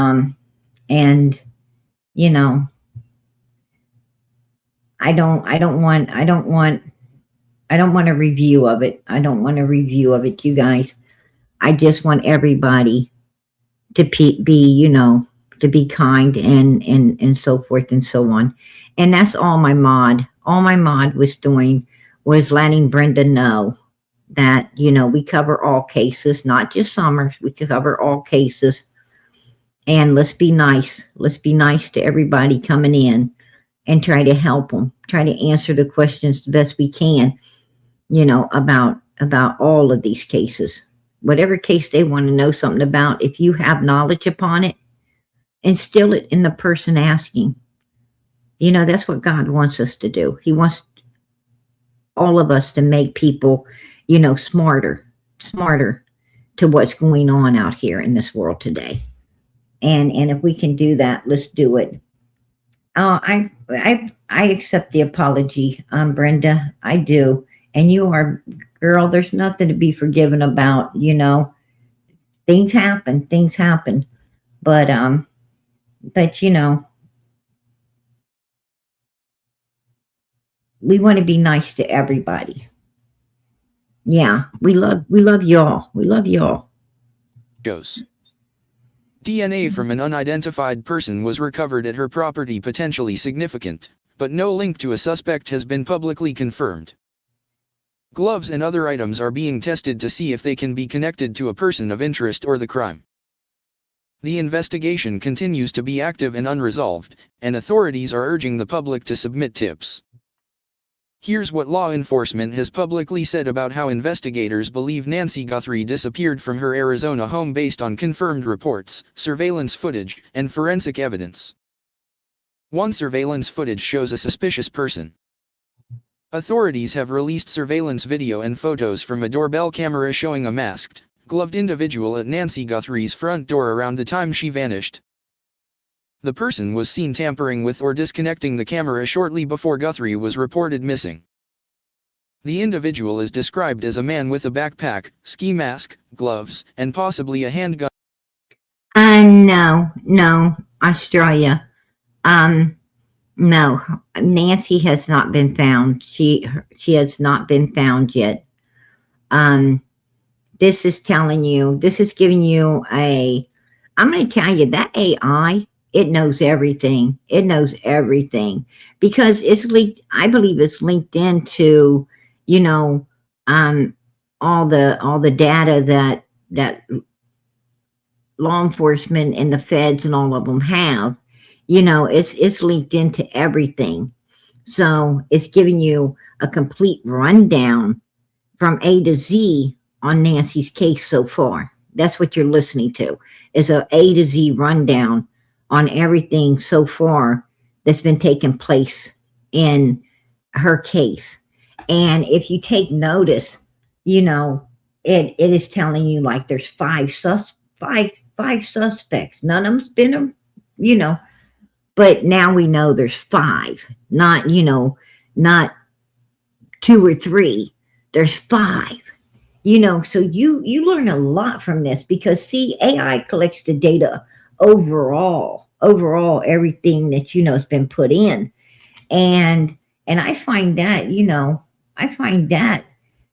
you know, I don't want a review of it. I don't want a review of it, you guys. I just want everybody to be kind and so forth and so on. And that's all my mod was doing was letting Brenda know that we cover all cases, not just Summers. We cover all cases, and let's be nice. Let's be nice to everybody coming in and try to help them. Try to answer the questions the best we can. About all of these cases. Whatever case they want to know something about, if you have knowledge upon it, instill it in the person asking. That's what God wants us to do. He wants all of us to make people, smarter to what's going on out here in this world today. And if we can do that, let's do it. I accept the apology, Brenda. I do. And you are, girl, there's nothing to be forgiven about, Things happen, things happen. But we want to be nice to everybody. Yeah, we love y'all. We love y'all. Goes. DNA from an unidentified person was recovered at her property, potentially significant, but no link to a suspect has been publicly confirmed. Gloves and other items are being tested to see if they can be connected to a person of interest or the crime. The investigation continues to be active and unresolved, and authorities are urging the public to submit tips. Here's what law enforcement has publicly said about how investigators believe Nancy Guthrie disappeared from her Arizona home based on confirmed reports, surveillance footage, and forensic evidence. One surveillance footage shows a suspicious person. Authorities have released surveillance video and photos from a doorbell camera showing a masked, gloved individual at Nancy Guthrie's front door around the time she vanished. The person was seen tampering with or disconnecting the camera shortly before Guthrie was reported missing. The individual is described as a man with a backpack, ski mask, gloves, and possibly a handgun. No, Australia. No, Nancy has not been found. She has not been found yet. This is telling you, this is giving you I'm going to tell you that AI, it knows everything. It knows everything because it's linked, I believe it's linked into, you know, all the data that law enforcement and the feds and all of them have. It's linked into everything. So it's giving you a complete rundown from A to Z on Nancy's case so far. That's what you're listening to, is a to Z rundown on everything so far that's been taking place in her case. And if you take notice, it is telling you like there's five suspects. None of them's been, but now we know there's five, not 2 or 3. There's 5. So you learn a lot from this because see, AI collects the data overall everything that has been put in, and I find that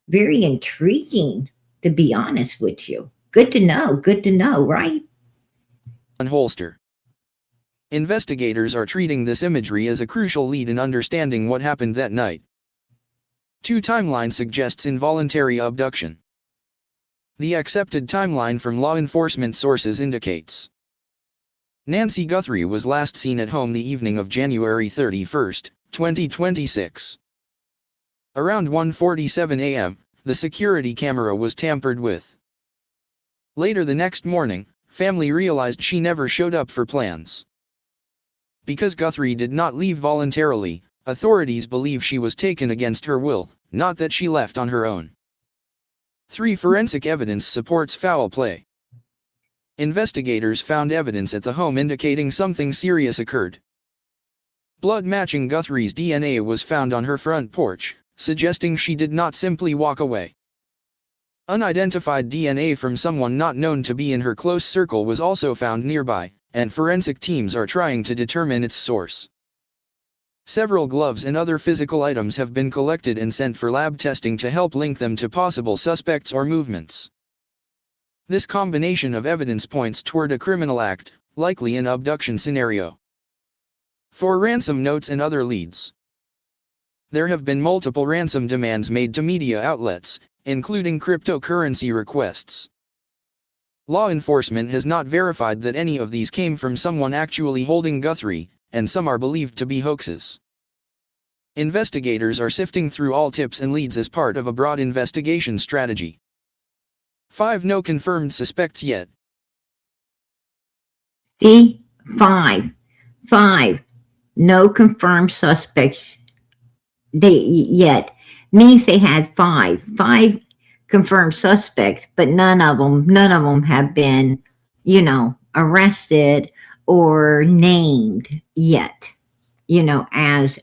very intriguing, to be honest with you. Good to know, right? Holster. Investigators are treating this imagery as a crucial lead in understanding what happened that night. 2 timeline suggests involuntary abduction. The accepted timeline from law enforcement sources indicates Nancy Guthrie was last seen at home the evening of January 31, 2026. Around 1:47 a.m., the security camera was tampered with. Later the next morning, family realized she never showed up for plans. Because Guthrie did not leave voluntarily, authorities believe she was taken against her will, not that she left on her own. 3 forensic evidence supports foul play. Investigators found evidence at the home indicating something serious occurred. Blood matching Guthrie's DNA was found on her front porch, suggesting she did not simply walk away. Unidentified DNA from someone not known to be in her close circle was also found nearby, and forensic teams are trying to determine its source. Several gloves and other physical items have been collected and sent for lab testing to help link them to possible suspects or movements. This combination of evidence points toward a criminal act, likely an abduction scenario. For ransom notes and other leads. There have been multiple ransom demands made to media outlets, including cryptocurrency requests. Law enforcement has not verified that any of these came from someone actually holding Guthrie, and some are believed to be hoaxes. Investigators are sifting through all tips and leads as part of a broad investigation strategy. 5 no confirmed suspects yet. See? 5 no confirmed suspects yet. Means they had 5 confirmed suspects, but none of them have been, arrested or named yet, as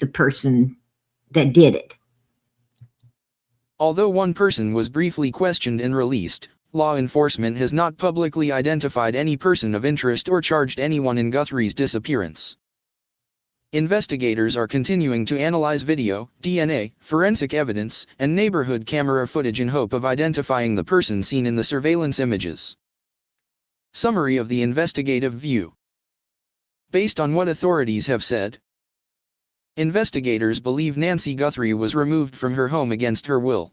the person that did it. Although one person was briefly questioned and released, law enforcement has not publicly identified any person of interest or charged anyone in Guthrie's disappearance. Investigators are continuing to analyze video, DNA, forensic evidence, and neighborhood camera footage in hope of identifying the person seen in the surveillance images. Summary of the investigative view. Based on what authorities have said, investigators believe Nancy Guthrie was removed from her home against her will.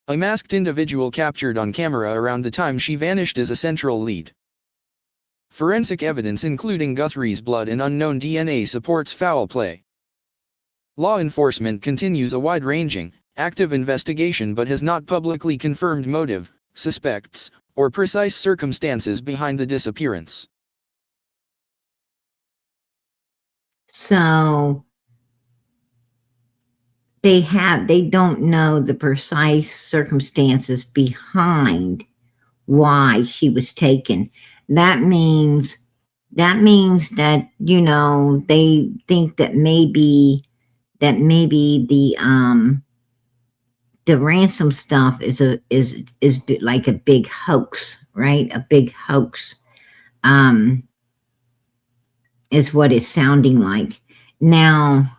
A masked individual captured on camera around the time she vanished is a central lead. Forensic evidence including Guthrie's blood and unknown DNA supports foul play. Law enforcement continues a wide-ranging, active investigation but has not publicly confirmed motive, suspects, or precise circumstances behind the disappearance. So, they don't know the precise circumstances behind why she was taken. That means that they think that maybe the ransom stuff is like a big hoax, right? A big hoax um is what it's sounding like. Now,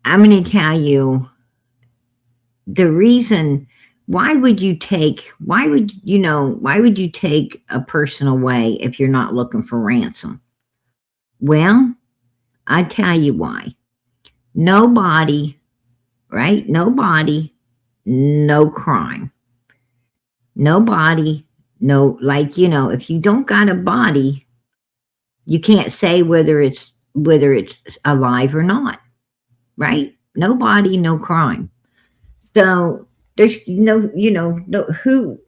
I'm going to tell you the reason. Why would you take a person away if you're not looking for ransom? Well, I tell you why. Nobody, right? Nobody, no crime. Nobody, no, like, if you don't got a body, you can't say whether it's alive or not, right? Nobody, no crime. So there's no who.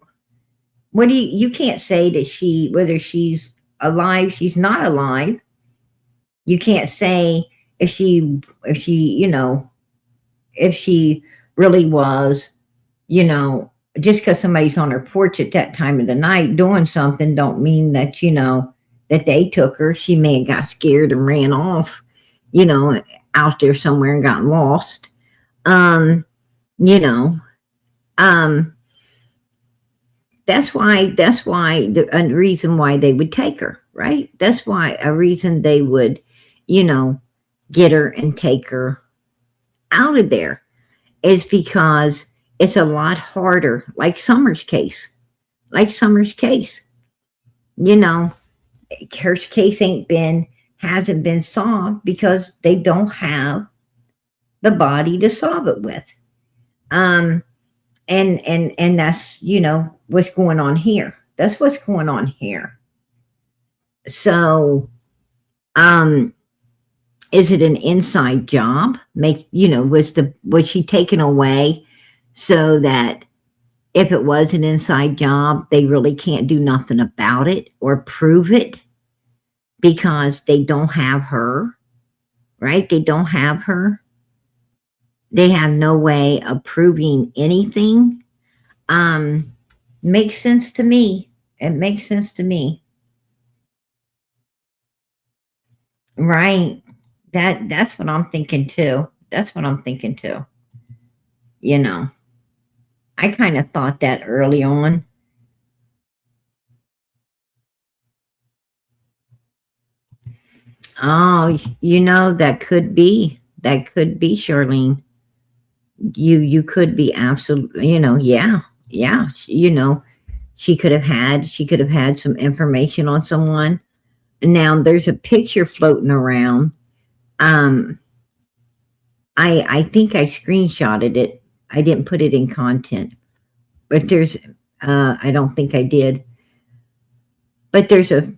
What do you can't say that whether she's alive, she's not alive. You can't say if she if she really was, just because somebody's on her porch at that time of the night doing something, don't mean that that they took her. She may have got scared and ran off, you know, out there somewhere and got lost. Um, you know, um, that's why a reason why they would take her, right? That's why a reason they would, you know, get her and take her out of there is because it's a lot harder, like Summer's case. Like Summer's case. You know, her case hasn't been solved because they don't have the body to solve it with. Um and that's, what's going on here. That's what's going on here. So, um is it an inside job? Was she taken away so that if it was an inside job, they really can't do nothing about it or prove it because they don't have her, right? They don't have her. They have no way of proving anything. Um, Makes sense to me. It makes sense to me. Right. That's what I'm thinking too. That's what I'm thinking too. You know, I kind of thought that early on. Oh, that could be. That could be, Charlene. You could be absolutely, yeah. Yeah, she could have had some information on someone. Now there's a picture floating around. Um I think I screenshotted it. I didn't put it in content. But I don't think I did. But there's a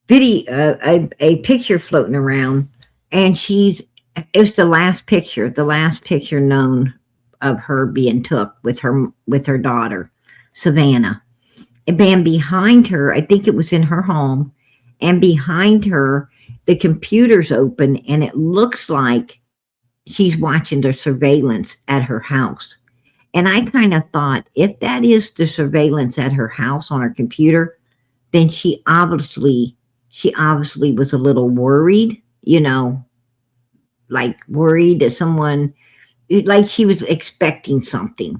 video, a picture floating around, and it's the last picture known of her being took with her daughter, Savannah. And behind her, I think it was in her home, and behind her, the computer's open, and it looks like she's watching the surveillance at her house. And I kind of thought, if that is the surveillance at her house on her computer, then she obviously was a little worried, like worried that someone, like she was expecting something.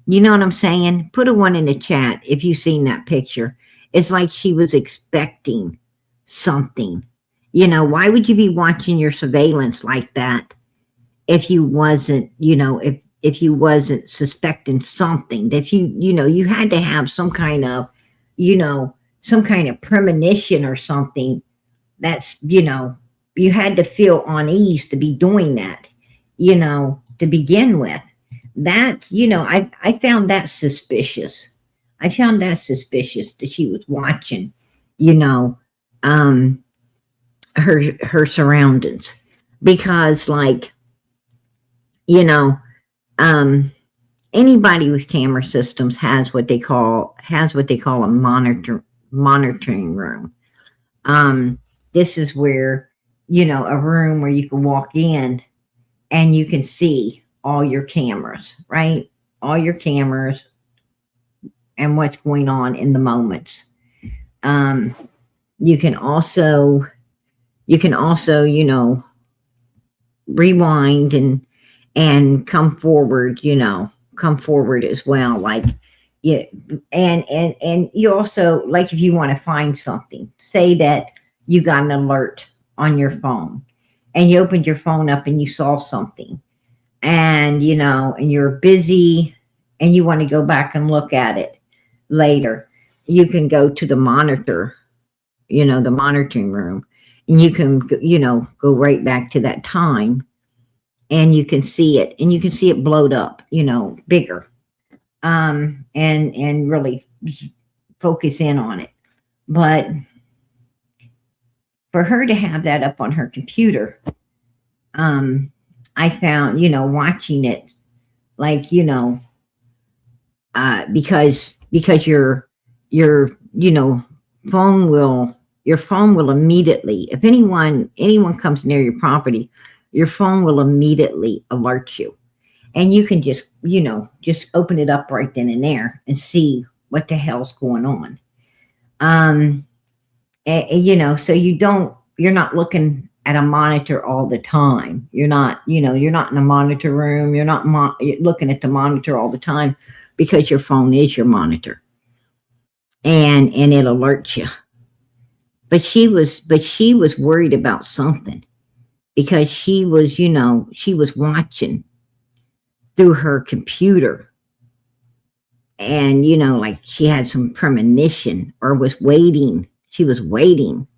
You know what I'm saying? Put a one in the chat if you've seen that picture. It's like she was expecting something. Why would you be watching your surveillance like that if you wasn't, if you wasn't suspecting something? If you had to have some kind of premonition or something that's, you had to feel unease to be doing that, to begin with. That, I found that suspicious. I found that suspicious that she was watching, you know, um, her surroundings because, like, you know, um, anybody with camera systems has what they call a monitoring room. Um, this is where a room where you can walk in and you can see all your cameras, right? All your cameras and what's going on in the moments. Um, you can also, rewind and come forward as well. Like, yeah, and you also, like, if you want to find something, say that you got an alert on your phone, and you opened your phone up and you saw something, and and you're busy, and you want to go back and look at it later, you can go to the monitor, the monitoring room, and you can, go right back to that time, and you can see it, and you can see it blowed up, bigger, and really focus in on it. But for her to have that up on her computer, I found, watching it, like, because your phone will your phone will immediately, if anyone comes near your property, your phone will immediately alert you, and you can just open it up right then and there and see what the hell's going on. So you're not looking at a monitor all the time. You're not in a monitor room. You're looking at the monitor all the time, because your phone is your monitor, and it alerts you. But she was worried about something, because she was watching through her computer, and like, she had some premonition, or was waiting. She was waiting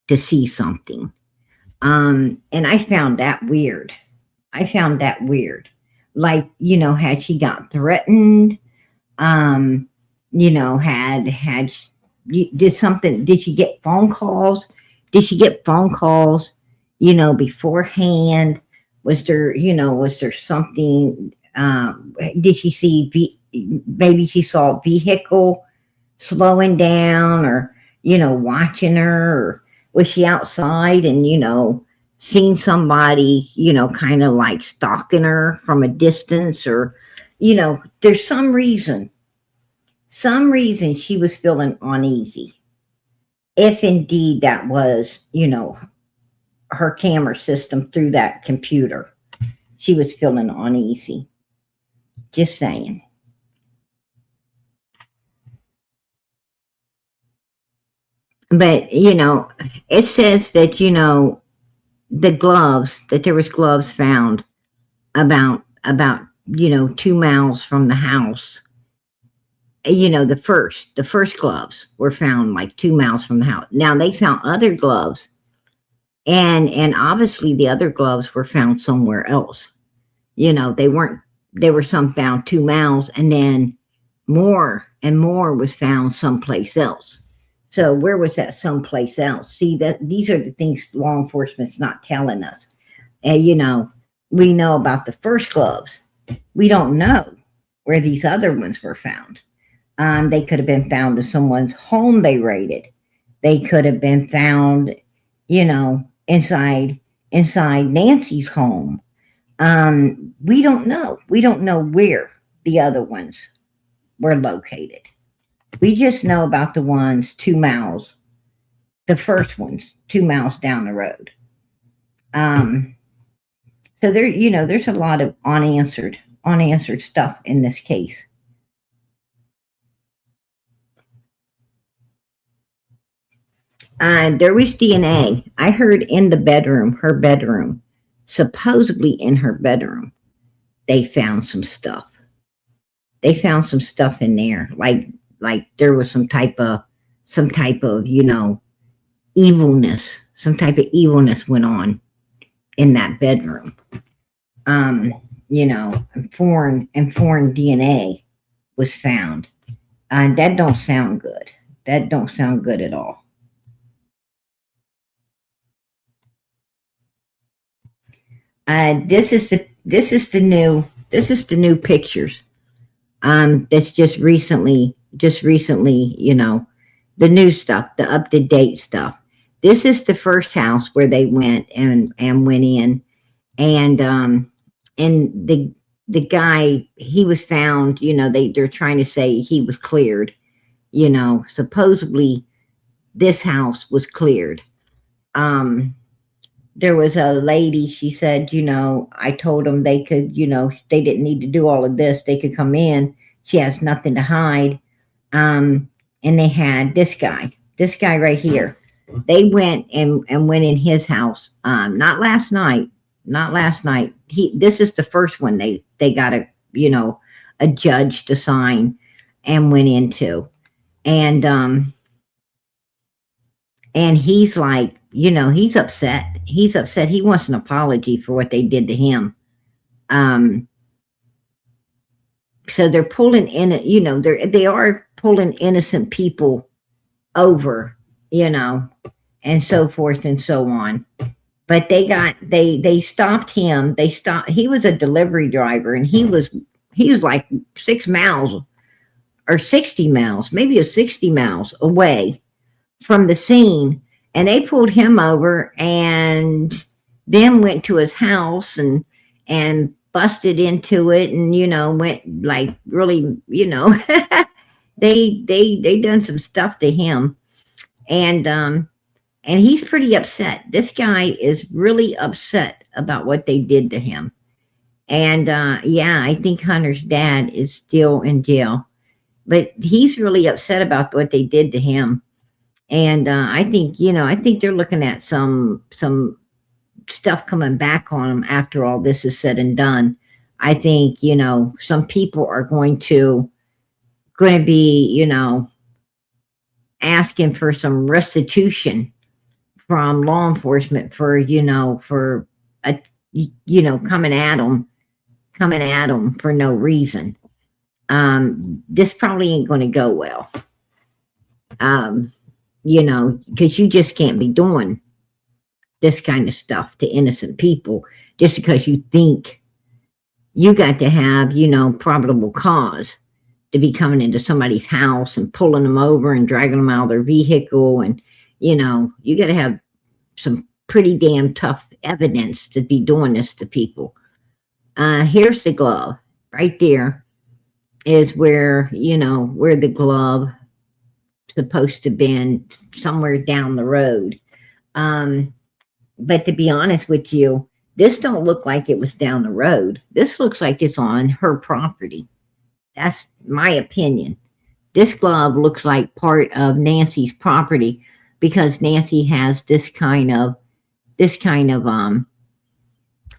to see something. And I found that weird. Like, had she got threatened? Um, did she get phone calls? Beforehand? Was there something? Did she see, maybe she saw a vehicle slowing down, or, watching her, or was she outside and, seen somebody, kind of like stalking her from a distance, or, there's some reason she was feeling uneasy. If indeed that was, her camera system through that computer, she was feeling uneasy. Just saying. But, it says that, that there was gloves found about 2 miles from the house. The first gloves were found like 2 miles from the house. Now they found other gloves, and obviously the other gloves were found somewhere else. There were some found 2 miles, and then more and more was found someplace else. So where was that someplace else? See, that these are the things law enforcement's not telling us. And we know about the first gloves. We don't know where these other ones were found. They could have been found in someone's home they raided. They could have been found, inside Nancy's home. We don't know. We don't know where the other ones were located. We just know about the ones 2 miles, the first ones 2 miles down the road. So there's a lot of unanswered stuff in this case. There was DNA. I heard in the bedroom, her bedroom, supposedly in her bedroom, they found some stuff. They found some stuff in there, like there was some type of evilness. Some type of evilness went on in that bedroom. And foreign DNA was found. That don't sound good. That don't sound good at all. This is the new pictures. That's just recently, the new stuff, the up to date stuff. This is the first house where they went and went in, and the guy, he was found. They're trying to say he was cleared. Supposedly this house was cleared. Um, there was a lady. She said, I told them they could, they didn't need to do all of this. They could come in. She has nothing to hide. Um, and they had this guy right here. They went and went in his house. Not last night, not last night. This is the first one they got a judge to sign and went into, and and he's like, he's upset. He's upset. He wants an apology for what they did to him. Um, so they're pulling in, they are pulling innocent people over, you know, and so forth and so on. But they stopped him. He was a delivery driver, and he was like 6 miles or 60 miles, maybe a 60 miles away from the scene. And they pulled him over and then went to his house and busted into it, and went like really, they done some stuff to him. And he's pretty upset. This guy is really upset about what they did to him. And yeah, I think Hunter's dad is still in jail, but he's really upset about what they did to him. And I think they're looking at some stuff coming back on him after all this is said and done. I think some people are going to be asking for some restitution from law enforcement for a, coming at them for no reason. This probably ain't going to go well. Um, because you just can't be doing this kind of stuff to innocent people just because you think you got to have, probable cause to be coming into somebody's house and pulling them over and dragging them out of their vehicle. And, you got to have some pretty damn tough evidence to be doing this to people. Here's the glove right there is where the glove supposed to been somewhere down the road. But to be honest with you, this don't look like it was down the road. This looks like it's on her property. That's my opinion. This glove looks like part of Nancy's property because Nancy has this kind of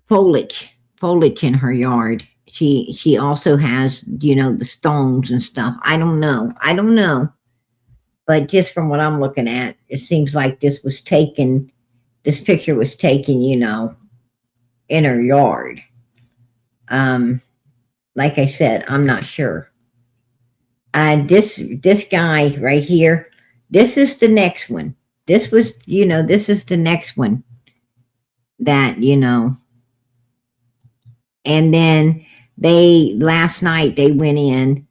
foliage in her yard. She also has the stones and stuff. I don't know. But just from what I'm looking at, it seems like this picture was taken, in her yard. Like I said, I'm not sure. This guy right here, this is the next one. This is the next one that, and then last night they went in,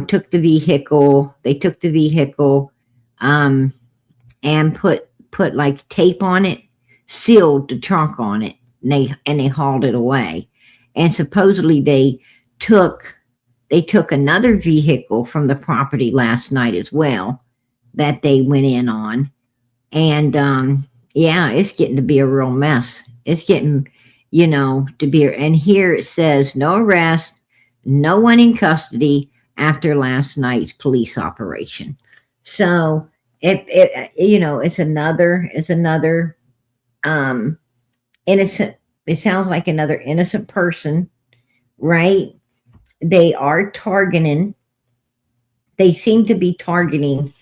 took the vehicle. They took the vehicle, and put like tape on it, sealed the trunk on it, and they hauled it away. And supposedly they took another vehicle from the property last night as well that they went in on. And yeah, it's getting to be a real mess. It's getting, to be. And here it says no arrest, no one in custody after last night's police operation. So it's another innocent. It sounds like another innocent person, right? They are targeting. They seem to be targeting,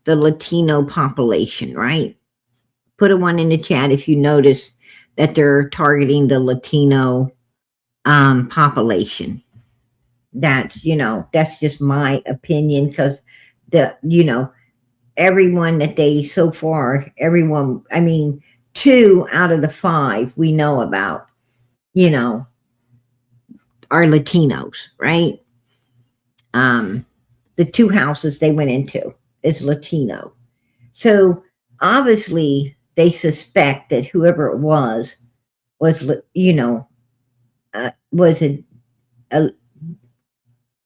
the Latino population, right? Put a one in the chat if you notice that they're targeting the Latino population. That's just my opinion because everyone that they so far, I mean, 2 out of the 5 we know about, are Latinos, right? the two houses they went into is Latino. So obviously they suspect that whoever it was, was a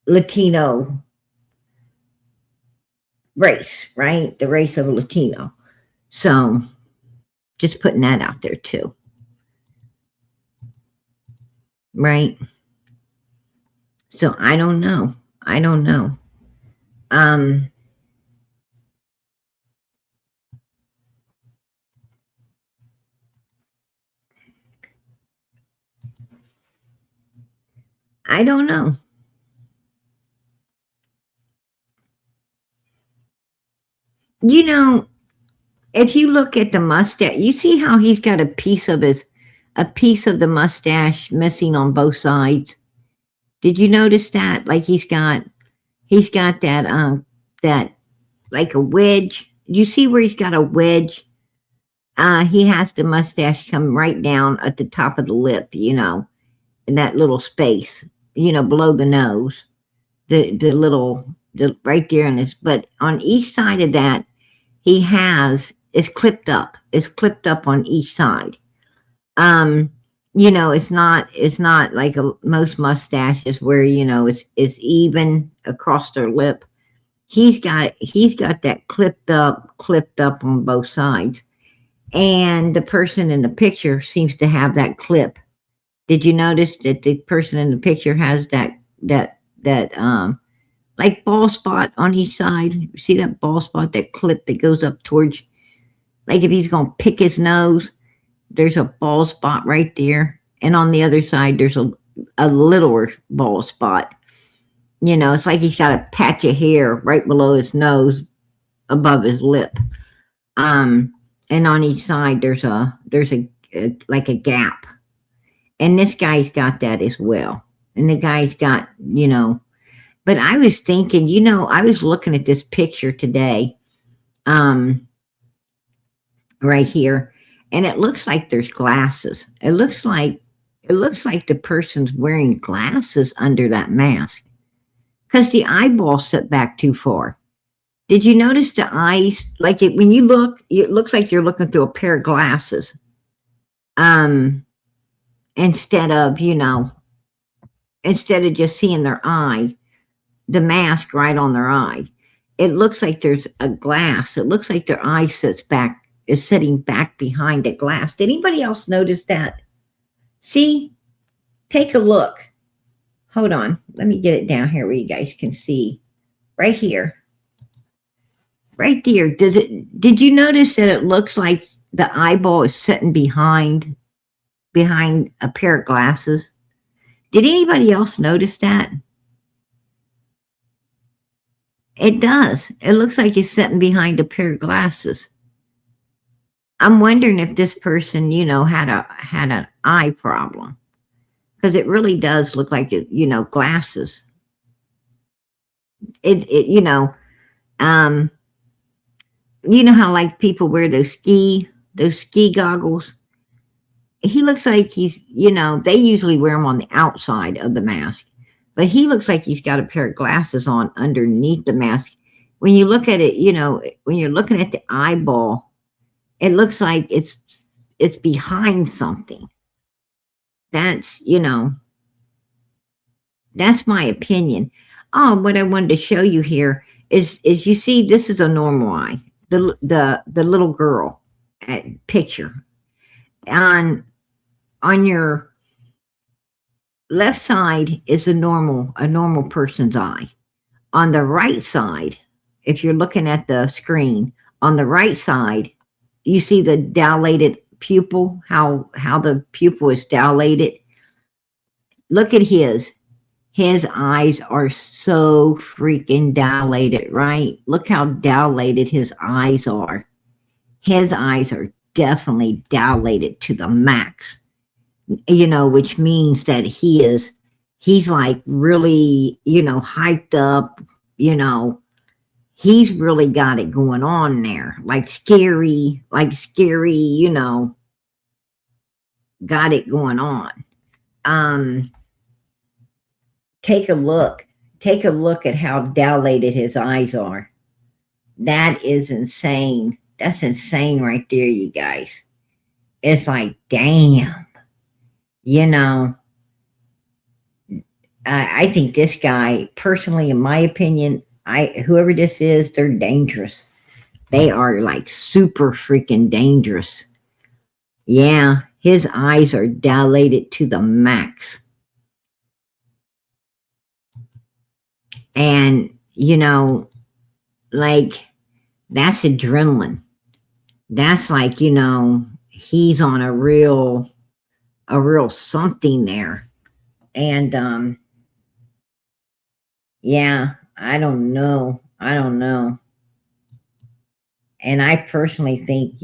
Latino race, right? The race of a Latino. So just putting that out there too, right? So I don't know. I don't know. Um, I don't know. You know, if you look at the mustache, you see how he's got a piece of the mustache missing on both sides. Did you notice that? Like he's got that like a wedge. You see where he's got a wedge? He has the mustache come right down at the top of the lip, in that little space, below the nose. The little right there in this, but on each side of that he has is clipped up. It's clipped up on each side. Um, it's not like most mustaches where it's even across their lip. He's got that clipped up on both sides, and the person in the picture seems to have that clip. Did you notice that the person in the picture has that like ball spot on each side? See that ball spot, that clip that goes up towards, like if he's gonna pick his nose, there's a ball spot right there, and on the other side there's a littler ball spot. It's like he's got a patch of hair right below his nose, above his lip. Um, and on each side there's a like a gap, and this guy's got that as well. And the guy's got, but I was thinking, I was looking at this picture today, um, right here, and it looks like there's glasses. It looks like the person's wearing glasses under that mask because the eyeballs set back too far. Did you notice the eyes? Like when you look, it looks like you're looking through a pair of glasses. Um, instead of just seeing their eye, the mask right on their eye. It looks like there's a glass. It looks like their eye is sitting back behind a glass. Did anybody else notice that? See? Take a look. Hold on. Let me get it down here where you guys can see. Right here. Right there. Did you notice that it looks like the eyeball is sitting behind a pair of glasses? Did anybody else notice that? It does. It looks like he's sitting behind a pair of glasses. I'm wondering if this person, had an eye problem, because it really does look like glasses. Um, how like people wear those ski goggles. He looks like they usually wear them on the outside of the mask, but he looks like he's got a pair of glasses on underneath the mask. When you look at it, when you're looking at the eyeball, it looks like it's behind something. That's, that's my opinion. Oh, what I wanted to show you here is you see this is a normal eye. The little girl picture on your left side is a normal person's eye. On the right side, if you're looking at the screen, on the right side, you see the dilated pupil, how the pupil is dilated. Look at his. His eyes are so freaking dilated, right? Look how dilated his eyes are. His eyes are definitely dilated to the max, which means that he's like really, hyped up, he's really got it going on there, like scary, got it going on. Take a look. take a look at how dilated his eyes are. That is insane. That's insane right there, you guys. It's like, damn, you know, I think this guy, personally, in my opinion, whoever this is, they're dangerous. They are like super freaking dangerous. Yeah, his eyes are dilated to the max. And, like, that's adrenaline. That's like, he's on a real something there. And, yeah, I don't know. I don't know. And I personally think,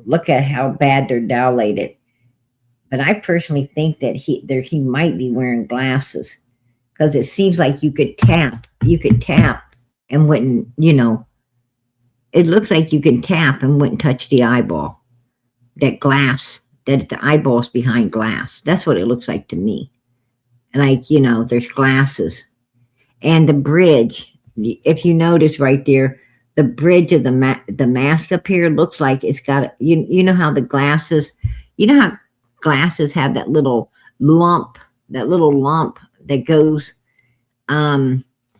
look at how bad they're dilated. But I personally think that he might be wearing glasses because it seems like you could tap and wouldn't, it looks like you can tap and wouldn't touch the eyeball. That glass, that the eyeball's behind glass. That's what it looks like to me. And like, there's glasses. And the bridge, if you notice right there, the bridge of the mask up here looks like it's got, you know how the glasses, how glasses have that little lump that goes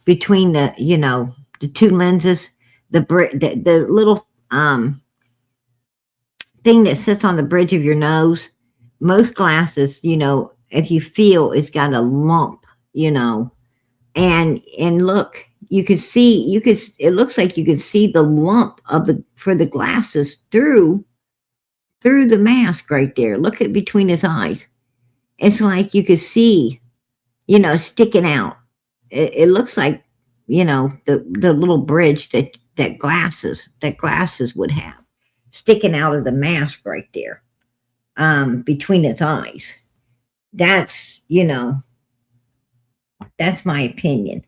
between the two lenses, the little thing that sits on the bridge of your nose. Most glasses, if you feel, it's got a lump, and look, it looks like you can see the lump for the glasses through the mask right there. Look at between his eyes. It's like you could see, sticking out. It looks like, the little bridge that glasses would have sticking out of the mask right there, between its eyes. That's, that's my opinion.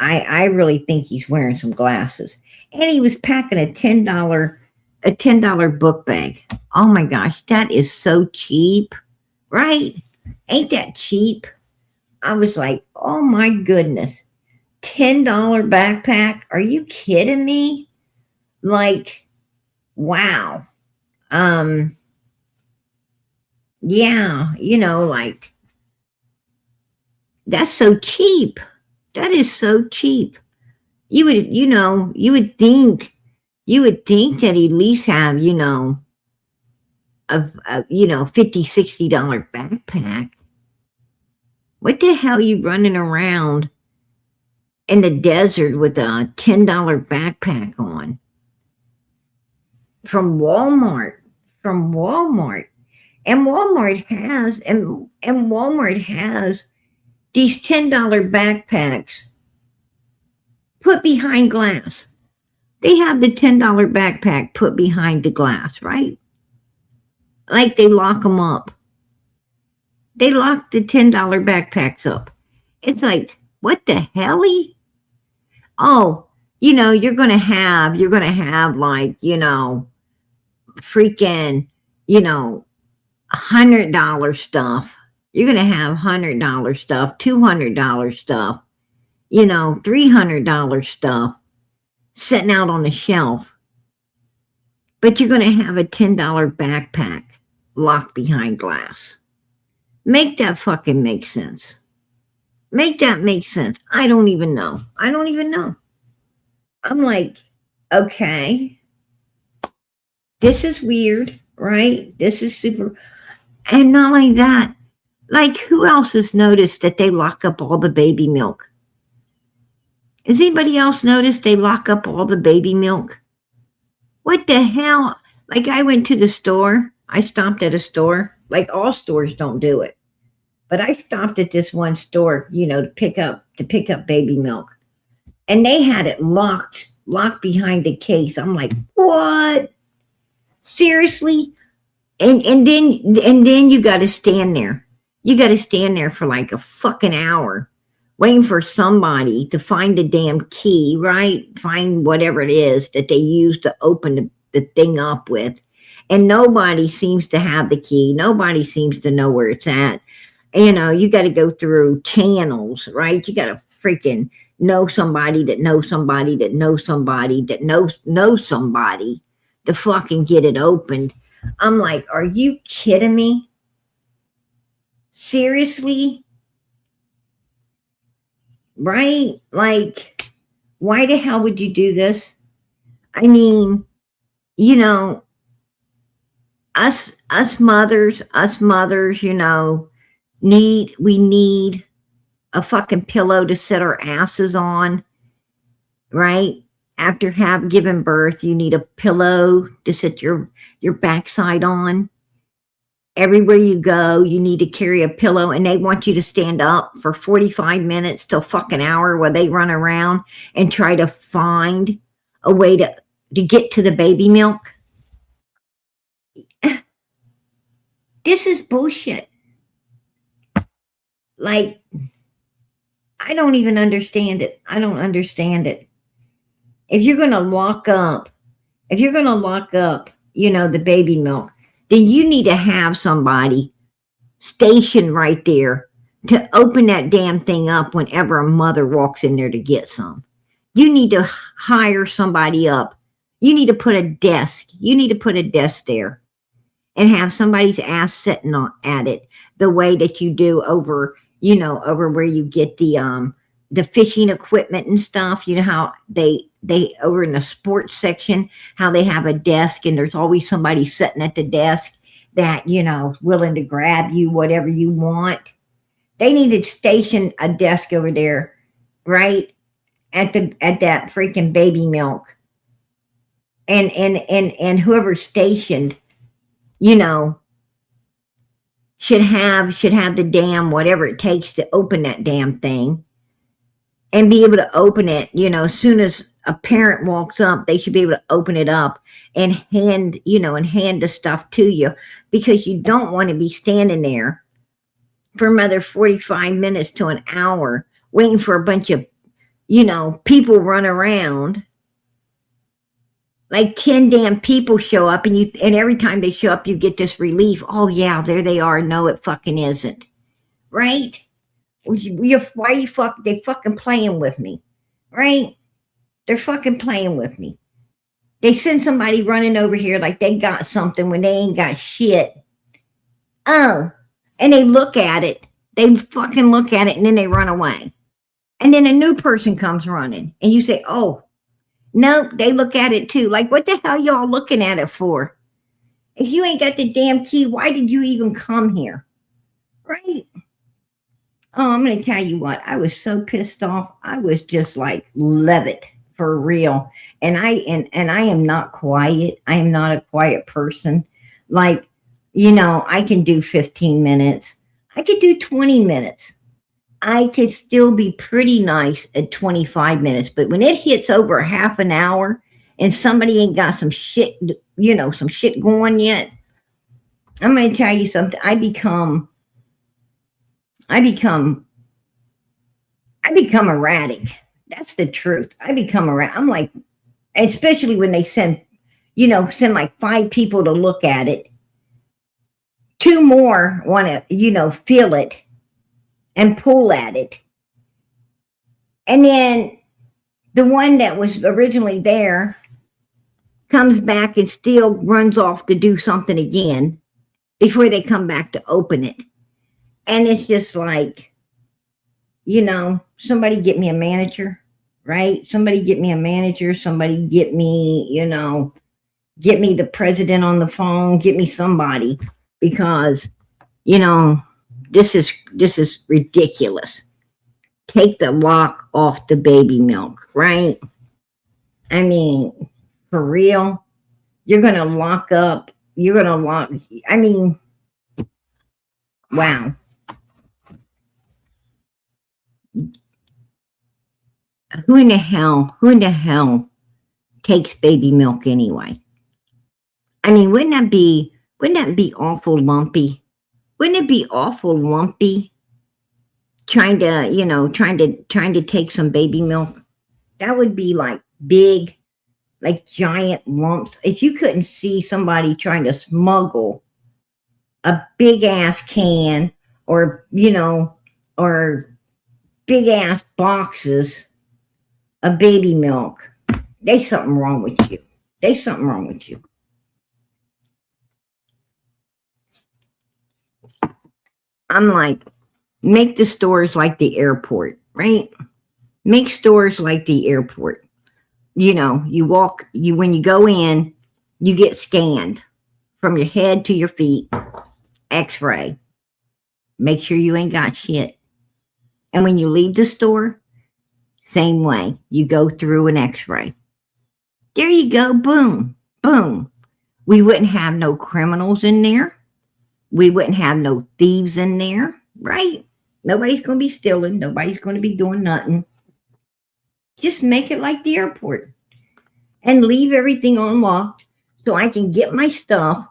I really think he's wearing some glasses. And he was packing a $10 book bag. Oh my gosh, that is so cheap, right? Ain't that cheap? I was like, oh my goodness. $10 backpack? Are you kidding me? Like, wow. Um, yeah, like, that's so cheap. That is so cheap. You would think that he'd at least have, a $50, $60 backpack. What the hell are you running around in the desert with a $10 backpack on? From Walmart. From Walmart. And Walmart has these $10 backpacks put behind glass. They have the $10 backpack put behind the glass, right? Like they lock them up. They lock the $10 backpacks up. It's like, what the hell? Oh, you're gonna have like, freaking, $100 stuff. You're gonna have $100 stuff, $200 stuff, $300 stuff sitting out on the shelf. But you're gonna have a $10 backpack locked behind glass. Make that fucking make sense. Make that make sense. I don't even know. I'm like, okay, this is weird, right? This is super. And not like that. Like, who else has noticed that they lock up all the baby milk? Has anybody else noticed they lock up all the baby milk? What the hell? Like, I went to the store. I stopped at a store. Like, all stores don't do it. But I stopped at this one store, to pick up baby milk. And they had it locked behind a case. I'm like, what? Seriously? And then you got to stand there. You got to stand there for like a fucking hour waiting for somebody to find the damn key, right? Find whatever it is that they use to open the thing up with. And nobody seems to have the key. Nobody seems to know where it's at. You got to go through channels, right? You got to freaking know somebody that knows somebody that knows somebody that knows somebody to fucking get it opened. I'm like, are you kidding me? Seriously? Right? Like, why the hell would you do this? I mean, you know, us mothers, we need a fucking pillow to sit our asses on, right? After have given birth, you need a pillow to sit your backside on. Everywhere you go, you need to carry a pillow, and they want you to stand up for 45 minutes to a fucking hour while they run around and try to find a way to get to the baby milk. This is bullshit. Like, I don't even understand it. I don't understand it. If you're going to lock up, the baby milk, then you need to have somebody stationed right there to open that damn thing up whenever a mother walks in there to get some. You need to hire somebody up. You need to put a desk. You need to put a desk there and have somebody's ass sitting at it the way that you do over where you get the fishing equipment and stuff. You know how they over in the sports section, how they have a desk and there's always somebody sitting at the desk that, willing to grab you whatever you want. They need to station a desk over there, right? At that freaking baby milk. And whoever's stationed, should have the damn whatever it takes to open that damn thing and be able to open it, as soon as a parent walks up, they should be able to open it up and hand the stuff to you, because you don't want to be standing there for another 45 minutes to an hour waiting for a bunch of, people run around. Like 10 damn people show up and every time they show up, you get this relief. Oh yeah, there they are. No, it fucking isn't. Right? They fucking playing with me. Right? They're fucking playing with me. They send somebody running over here like they got something when they ain't got shit. Oh, and they look at it. They fucking look at it and then they run away. And then a new person comes running and you say, oh, no, they look at it too. Like, what the hell y'all looking at it for? If you ain't got the damn key, why did you even come here? Right? Oh, I'm going to tell you what. I was so pissed off. I was just like livid for real. And I am not quiet. I am not a quiet person. Like, I can do 15 minutes. I could do 20 minutes. I could still be pretty nice at 25 minutes, but when it hits over half an hour and somebody ain't got some shit, some shit going yet, I'm going to tell you something. I become erratic. That's the truth. I become erratic. I'm like, especially when they send like 5 people to look at it. 2 more want to, feel it and pull at it. And then the one that was originally there comes back and still runs off to do something again before they come back to open it. And it's just like, somebody get me a manager, right? Somebody get me a manager. Somebody get me, get me the president on the phone. Get me somebody, because, this is ridiculous. Take the lock off the baby milk, right? I mean, for real? You're going to lock up. I mean, wow. Who in the hell takes baby milk anyway? I mean, wouldn't that be awful lumpy? Wouldn't it be awful lumpy trying to take some baby milk? That would be like big, like giant lumps. If you couldn't see somebody trying to smuggle a big ass can or big ass boxes of baby milk. There's something wrong with you. There's something wrong with you. I'm like, make the stores like the airport, right? Make stores like the airport. You know, when you go in, you get scanned from your head to your feet, x-ray. Make sure you ain't got shit. And when you leave the store, same way. You go through an x-ray. There you go. Boom. Boom. We wouldn't have no criminals in there. We wouldn't have no thieves in there, right? Nobody's going to be stealing. Nobody's going to be doing nothing. Just make it like the airport and leave everything unlocked so I can get my stuff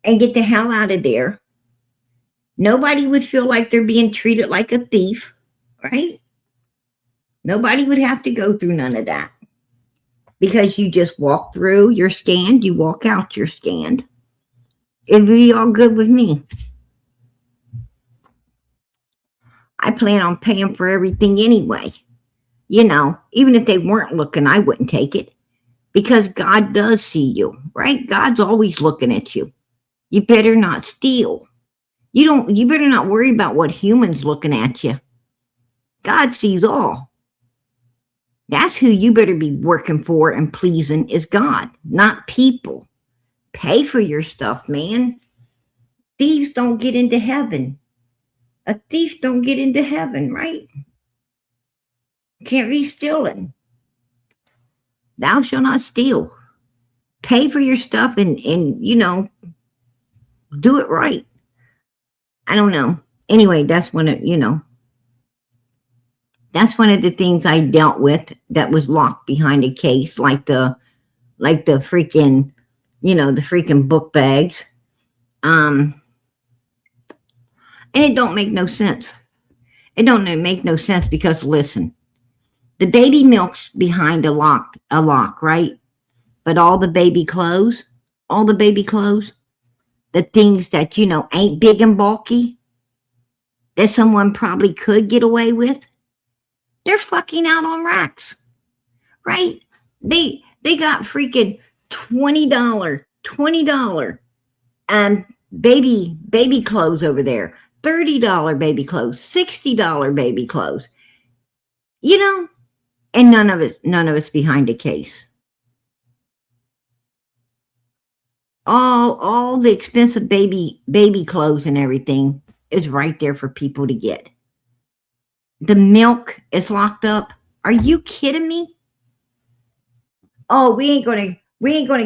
and get the hell out of there. Nobody would feel like they're being treated like a thief, right? Nobody would have to go through none of that because you just walk through, you're scanned, you walk out, you're scanned. It'd be all good with me. I plan on paying for everything anyway. You know, even if they weren't looking, I wouldn't take it because God does see you, right? God's always looking at you. You better not steal. You better not worry about what humans looking at you. God sees all. That's who you better be working for and pleasing is God, not people. Pay for your stuff, man. Thieves don't get into heaven. A thief don't get into heaven, right? Can't be stealing. Thou shalt not steal. Pay for your stuff and you know, do it right. I don't know. Anyway, that's one of the things I dealt with that was locked behind a case, like the freaking, the freaking book bags. And it don't make no sense. It don't make no sense because listen, the baby milk's behind a lock, right? But all the baby clothes, the things that, ain't big and bulky, that someone probably could get away with, they're fucking out on racks, right? They got freaking $20 baby clothes over there, $30 baby clothes, $60 baby clothes, and none of it's behind a case. All the expensive baby clothes and everything is right there for people to get. The milk is locked up. Are you kidding me? Oh, we ain't gonna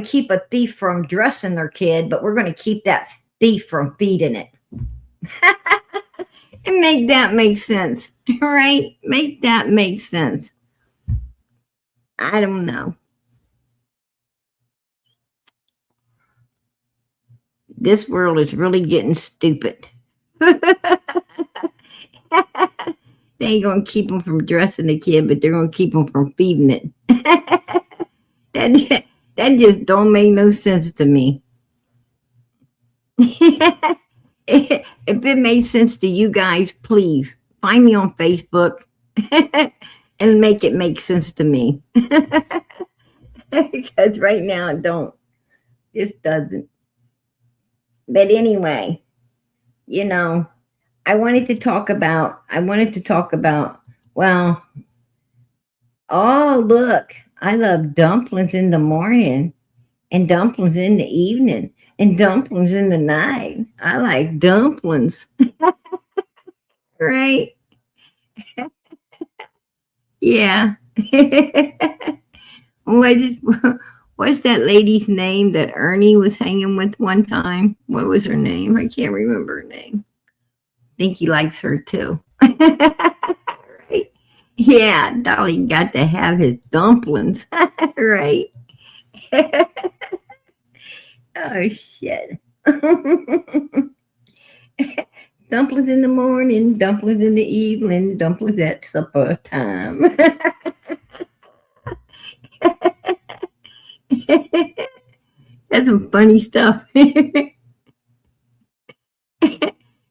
keep a thief from dressing their kid, but we're gonna keep that thief from feeding it. And make that make sense, right? Make that make sense. I don't know. This world is really getting stupid. They ain't gonna keep them from dressing the kid, but they're gonna keep them from feeding it. That just don't make no sense to me. If it made sense to you guys, please find me on Facebook and make it make sense to me. Because right now it don't. It doesn't. But anyway, I wanted to talk about, well, oh, look, I love dumplings in the morning and dumplings in the evening and dumplings in the night. I like dumplings. Right? Yeah. What's that lady's name that Ernie was hanging with one time? What was her name? I can't remember her name. I think he likes her too. Right? Yeah, Dolly got to have his dumplings. Right? Oh, shit. Dumplings in the morning, dumplings in the evening, dumplings at supper time. That's some funny stuff.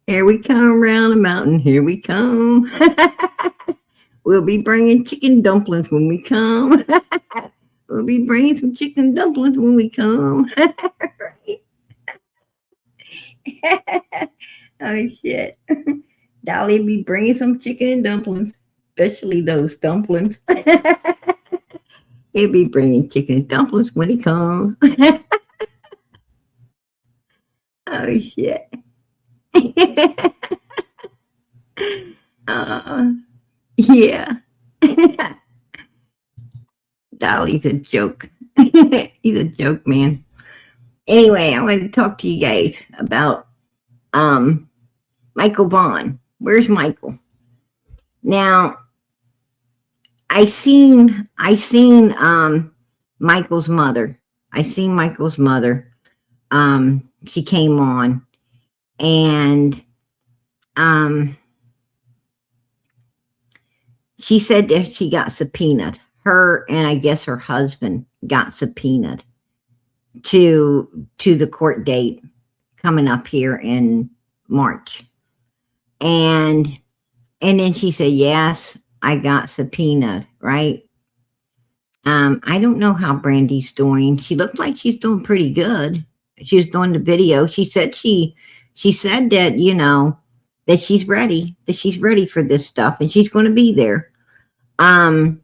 Here we come around about shouting, here we come. We'll be bringing chicken dumplings when we come. We'll be bringing some chicken dumplings when we come. Right? Oh, shit. Dolly be bringing some chicken dumplings, especially those dumplings. He'll be bringing chicken dumplings when he comes. Oh, shit. uh, yeah. Dolly's a joke. He's a joke, man. Anyway, I want to talk to you guys about Michael Vaughn. Where's Michael? Now, I seen Michael's mother. I seen Michael's mother. She came on, and she said that she got subpoenaed. Her and I guess her husband got subpoenaed to the court date coming up here in March. And then she said, yes, I got subpoenaed, right? I don't know how Brandy's doing. She looked like she's doing pretty good. She was doing the video. She said that, you know, that she's ready for this stuff, and she's going to be there to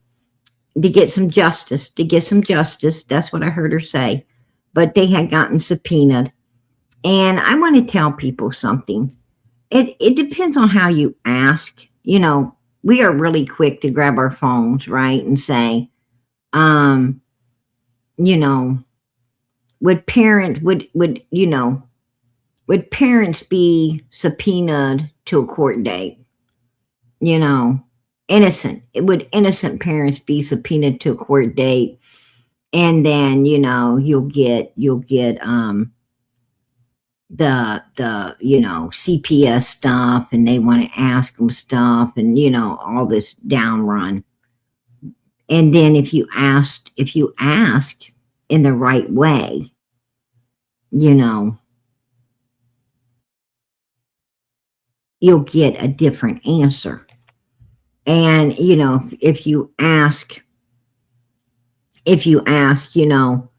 get some justice. That's what I heard her say. But they had gotten subpoenaed. And I want to tell people something. It depends on how you ask. You know, we are really quick to grab our phones, right, and say, you know, would parents be subpoenaed to a court date? You know, would innocent parents be subpoenaed to a court date? And then, you know, you'll get the you know, CPS stuff, and they want to ask them stuff, and, you know, all this down run. And then if you ask in the right way, you know, you'll get a different answer. And, you know, if you ask, you know,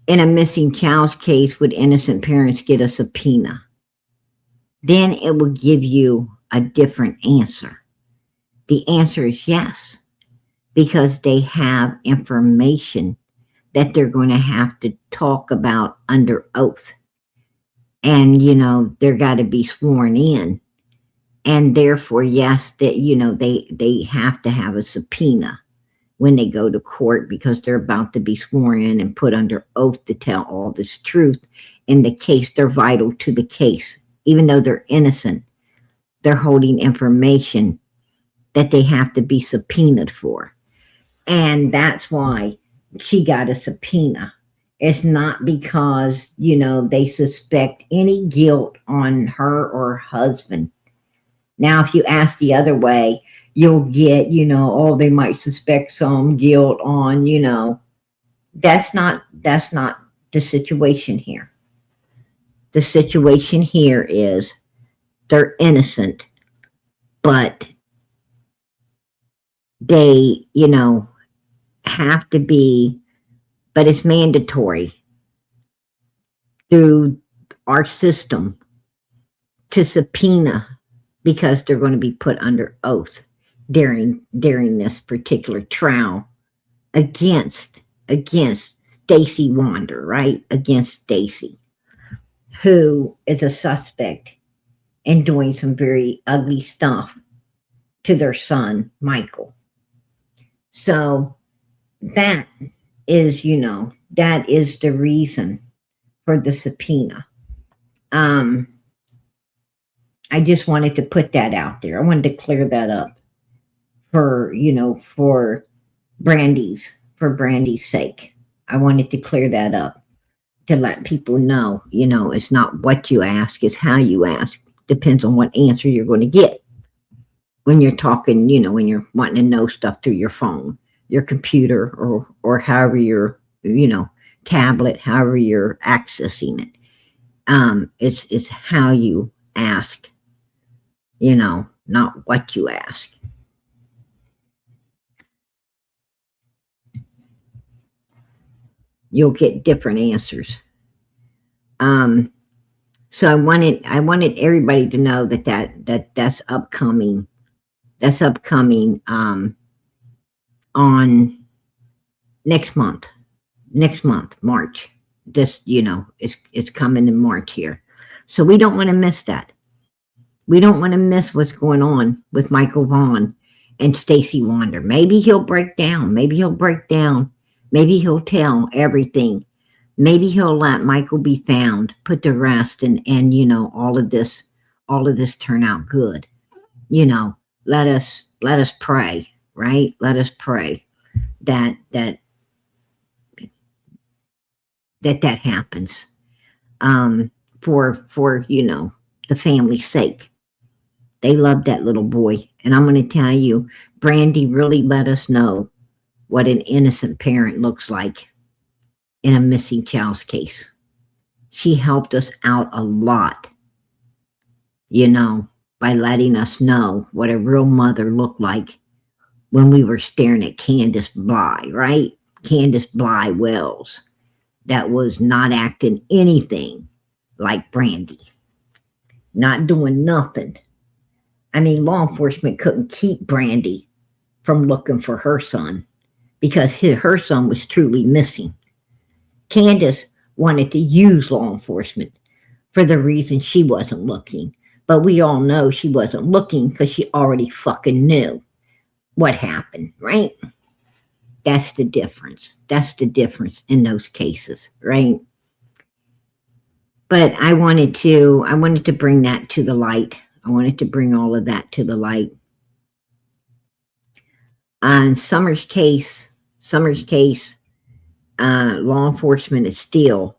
in a missing child's case, would innocent parents get a subpoena? Then it will give you a different answer. The answer is yes, because they have information that they're going to have to talk about under oath. And, you know, they're got to be sworn in. And therefore, yes, that, you know, they have to have a subpoena when they go to court, because they're about to be sworn in and put under oath to tell all this truth in the case. They're vital to the case. Even though they're innocent, they're holding information that they have to be subpoenaed for. And that's why she got a subpoena. It's not because, you know, they suspect any guilt on her or her husband. Now, if you ask the other way, you'll get, you know, oh, they might suspect some guilt on, you know. That's not the situation here. The situation here is they're innocent, but they, you know, have to be, but it's mandatory through our system to subpoena, because they're going to be put under oath during this particular trial against Stacy Wander, right? Against Stacy, who is a suspect in doing some very ugly stuff to their son, Michael. So that is, you know, that is the reason for the subpoena. I just wanted to put that out there. I wanted to clear that up for, you know, for Brandy's sake. I wanted to clear that up to let people know, you know, it's not what you ask, it's how you ask. Depends on what answer you're going to get when you're talking, you know, when you're wanting to know stuff through your phone, your computer, or however your, you know, tablet, however you're accessing it. It's how you ask not what you ask. You'll get different answers. So I wanted everybody to know that's upcoming. That's upcoming on next month. Next month, March. Just it's coming in March here. So we don't want to miss that. We don't want to miss what's going on with Michael Vaughn and Stacy Wander. Maybe he'll break down. Maybe he'll break down. Maybe he'll tell everything. Maybe he'll let Michael be found, put to rest, and all of this turn out good. Let us pray, right? Let us pray that happens for the family's sake. They love that little boy, and I'm going to tell you, Brandy really let us know what an innocent parent looks like in a missing child's case. She helped us out a lot, by letting us know what a real mother looked like when we were staring at Candace Bly, right? Candace Bly Wells, that was not acting anything like Brandy, not doing nothing. I mean, law enforcement couldn't keep Brandy from looking for her son because her son was truly missing. Candace wanted to use law enforcement for the reason she wasn't looking. But we all know she wasn't looking because she already fucking knew what happened, right? That's the difference. That's the difference in those cases, right? But I wanted to bring that to the light. I wanted to bring all of that to the light. On Summers' case, law enforcement is still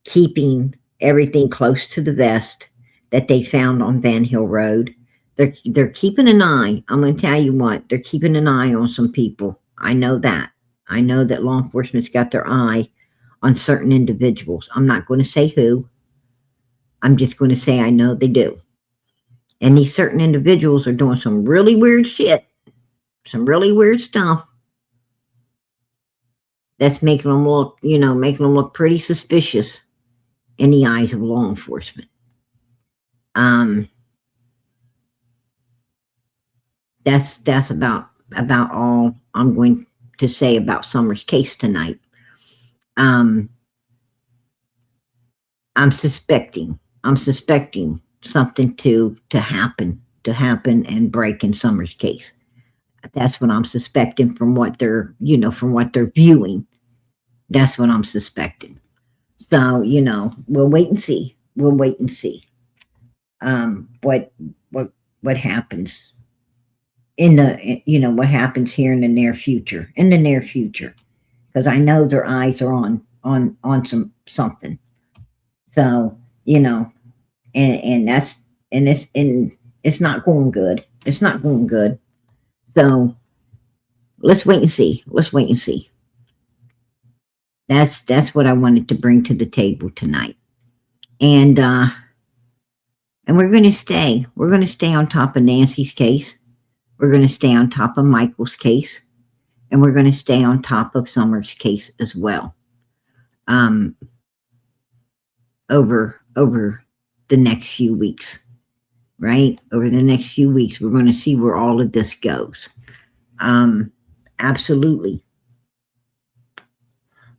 keeping everything close to the vest that they found on Van Hill Road. They're keeping an eye. I'm going to tell you what, they're keeping an eye on some people. I know that. I know that law enforcement's got their eye on certain individuals. I'm not going to say who. I'm just going to say I know they do. And these certain individuals are doing some really weird shit, some really weird stuff that's making them look pretty suspicious in the eyes of law enforcement. That's about all I'm going to say about Summers' case tonight. I'm suspecting something to happen and break in Summers' case. That's what I'm suspecting from what they're viewing. That's what I'm suspecting. So, we'll wait and see. What happens what happens here in the near future. Because I know their eyes are on something. So, and it's not going good. It's not going good. So let's wait and see. That's what I wanted to bring to the table tonight. And we're going to stay on top of Nancy's case. We're going to stay on top of Michael's case, and we're going to stay on top of Summers' case as well. Over the next few weeks, right? Over the next few weeks, we're going to see where all of this goes. Absolutely.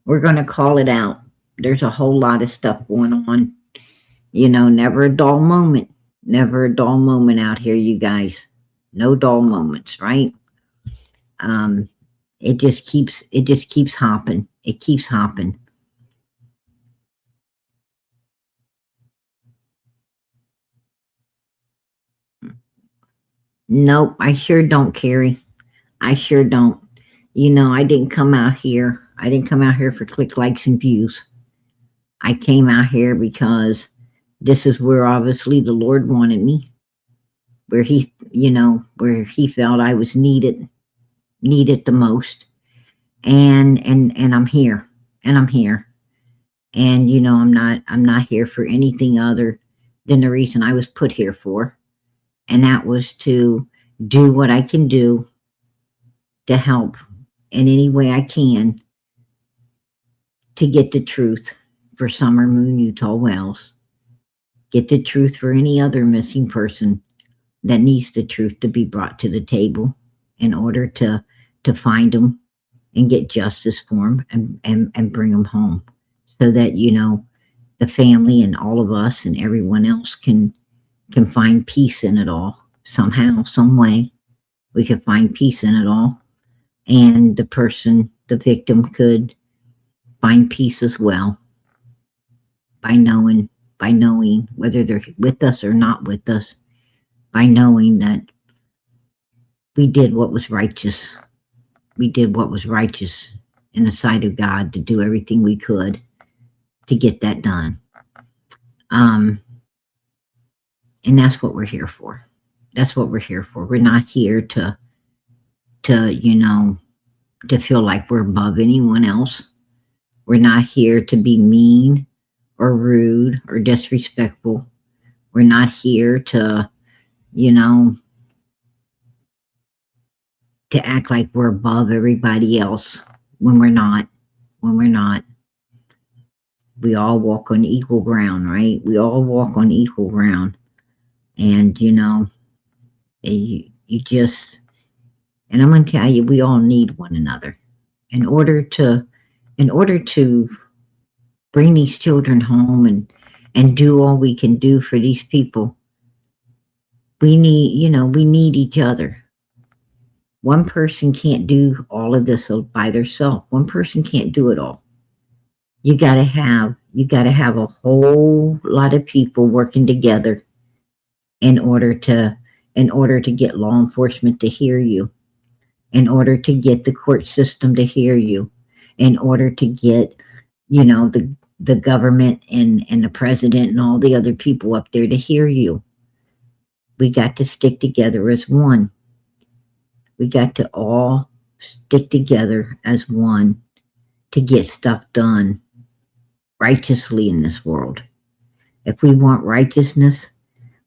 We're going to call it out. There's a whole lot of stuff going on. Never a dull moment. Never a dull moment out here, you guys. No dull moments, right? It just keeps hopping. It keeps hopping. Nope, I sure don't, Carrie. I sure don't. I didn't come out here for click, likes, and views. I came out here because this is where obviously the Lord wanted me. Where he felt I was needed the most. And I'm here. And I'm not here for anything other than the reason I was put here for. And that was to do what I can do to help in any way I can to get the truth for Summer Moon Utah Wells, get the truth for any other missing person that needs the truth to be brought to the table in order to find them and get justice for them and bring them home so that, the family and all of us and everyone else can find peace in it all somehow, some way. We could find peace in it all, and the person, the victim, could find peace as well by knowing whether they're with us or not with us, by knowing that we did what was righteous. We did what was righteous in the sight of God to do everything we could to get that done. And that's what we're here for. That's what we're here for. We're not here to feel like we're above anyone else. We're not here to be mean or rude or disrespectful. We're not here to act like we're above everybody else when we're not. When we're not. We all walk on equal ground, right? We all walk on equal ground. And, you just, and I'm going to tell you, we all need one another in order to bring these children home and do all we can do for these people. We need each other. One person can't do all of this by themselves. One person can't do it all. You gotta have a whole lot of people working together in order to get law enforcement to hear you, in order to get the court system to hear you, in order to get, the government and the president and all the other people up there to hear you. We got to stick together as one. We got to all stick together as one to get stuff done righteously in this world. If we want righteousness,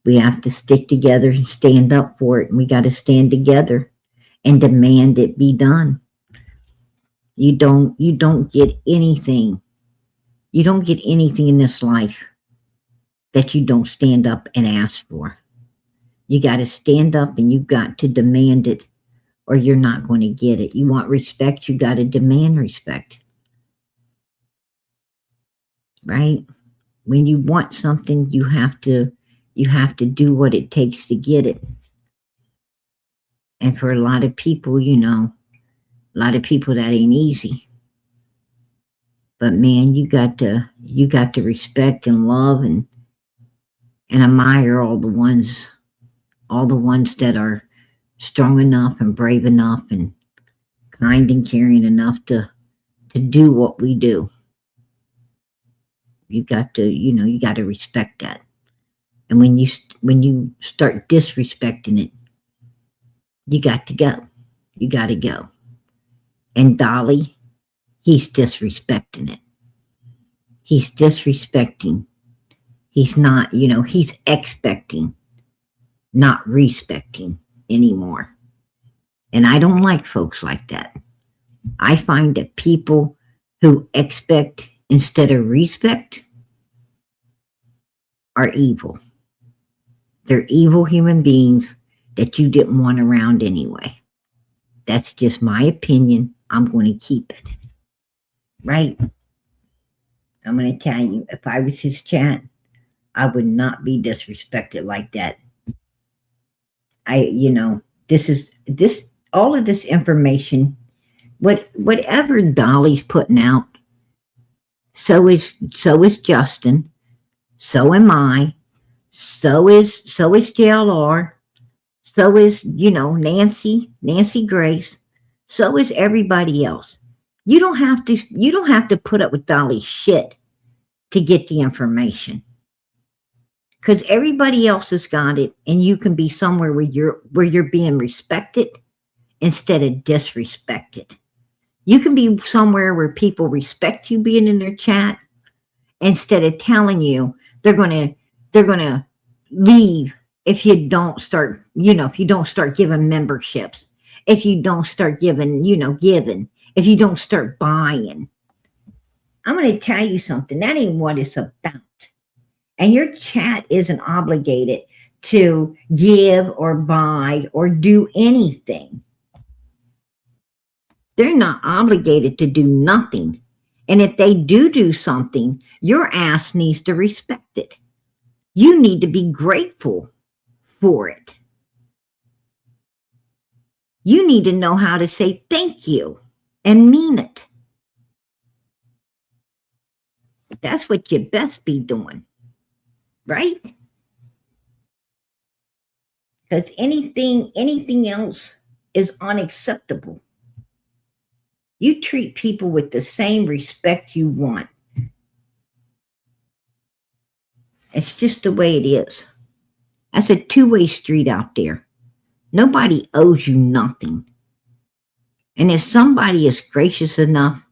we have to stick together and stand up for it. And we got to stand together and demand it be done. You don't get anything. You don't get anything in this life that you don't stand up and ask for. You got to stand up and you've got to demand it, or you're not going to get it. You want respect, you got to demand respect. Right? When you want something, you have to do what it takes to get it. And for a lot of people, that ain't easy. But man, you got to respect and love and admire all the ones that are strong enough and brave enough and kind and caring enough to do what we do. You got to respect that. And when you start disrespecting it, you got to go. You got to go. And Dolly, he's disrespecting it. He's disrespecting. He's not, he's expecting, not respecting anymore. And I don't like folks like that. I find that people who expect instead of respect are evil. They're evil human beings that you didn't want around anyway. That's just my opinion. I'm going to keep it. Right? I'm going to tell you, if I was his chat, I would not be disrespected like that. All of this information, whatever Dolly's putting out, so is Justin, so am I, so is JLR, so is, Nancy Grace, so is everybody else. You don't have to put up with Dolly's shit to get the information. Because everybody else has got it, and you can be somewhere where you're being respected instead of disrespected. You can be somewhere where people respect you being in their chat instead of telling you they're gonna leave if you don't start, if you don't start giving memberships, if you don't start giving, giving, if you don't start buying. I'm going to tell you something. That ain't what it's about. And your chat isn't obligated to give or buy or do anything. They're not obligated to do nothing. And if they do something, your ass needs to respect it. You need to be grateful for it. You need to know how to say thank you and mean it. That's what you best be doing, right? Because anything else is unacceptable. You treat people with the same respect you want. It's just the way it is. That's a two-way street out there. Nobody owes you nothing. And if somebody is gracious enough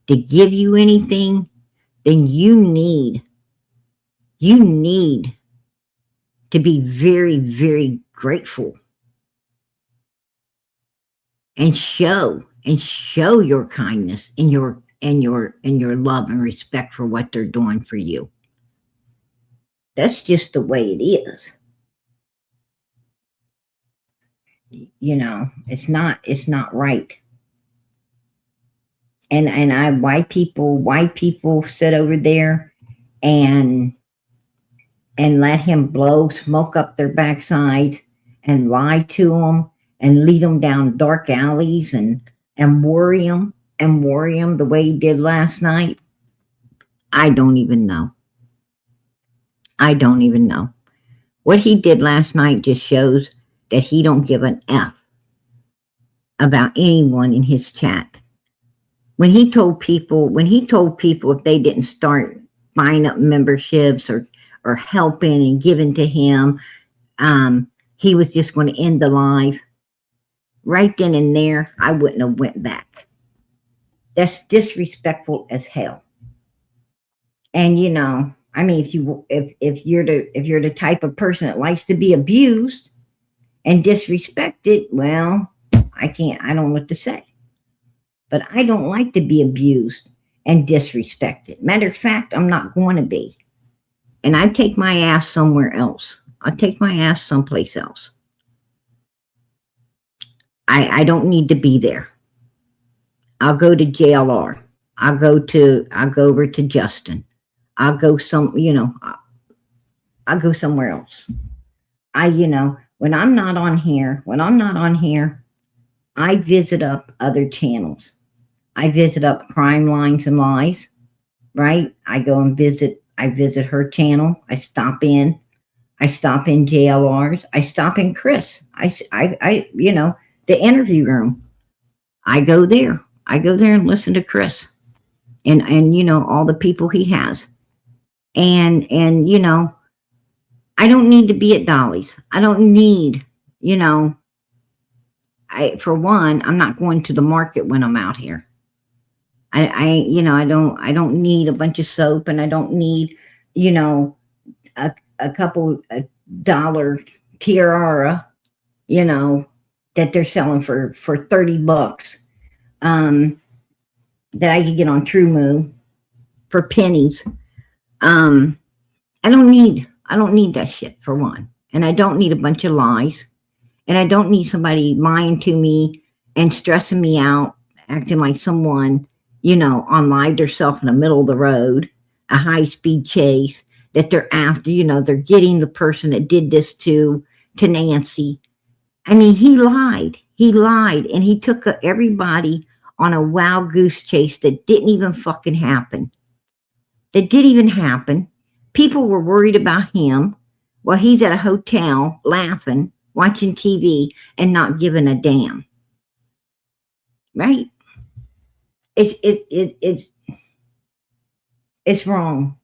to give you anything, then you need to be very, very grateful and show your kindness and your love and respect for what they're doing for you. That's just the way it is. It's not right. And white people sit over there and let him blow smoke up their backside and lie to them and lead them down dark alleys and worry them the way he did last night. I don't even know. What he did last night just shows that he don't give an F about anyone in his chat. When he told people if they didn't start buying up memberships or helping and giving to him, he was just going to end the live. Right then and there, I wouldn't have went back. That's disrespectful as hell. And if you're the type of person that likes to be abused and disrespected, well, I don't know what to say. But I don't like to be abused and disrespected. Matter of fact, I'm not going to be. And I take my ass somewhere else. I'll take my ass someplace else. I don't need to be there. I'll go to JLR. I'll go over to Justin. I'll go somewhere else. When I'm not on here, I visit up other channels. I visit up Crime Lines and Lies, right? I visit her channel. I stop in JLR's. I stop in Chris. The interview room. I go there and listen to Chris and all the people he has. And I don't need to be at Dolly's. I don't need, for one, I'm not going to the market when I'm out here. I don't need a bunch of soap, and I don't need, a couple $1 tiara, that they're selling for $30, that I could get on TrueMove for pennies. I don't need that shit, for one. And I don't need a bunch of lies. And I don't need somebody lying to me and stressing me out, acting like someone, on live themselves in the middle of the road, a high-speed chase, that they're after, they're getting the person that did this to Nancy. I mean, he lied, and he took everybody on a wild goose chase that didn't even fucking happen. People were worried about him while he's at a hotel laughing, watching TV, and not giving a damn. Right? It's wrong.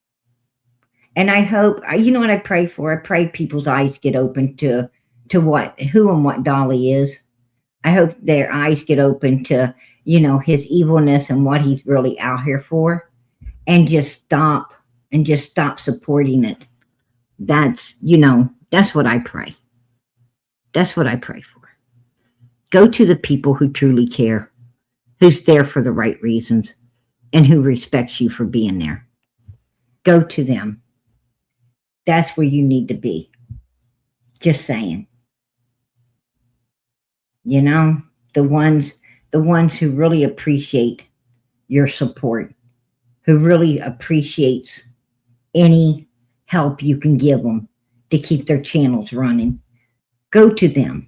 And I hope, what I pray for? I pray people's eyes get open to who and what Dolly is. I hope their eyes get open to, his evilness and what he's really out here for, and just stop supporting it. That's That's what I pray. That's what I pray for. Go to the people who truly care, who's there for the right reasons, and who respects you for being there. Go to them. That's where you need to be. Just saying. You know, the ones who really appreciate your support, who really appreciates any help you can give them to keep their channels running. Go to them.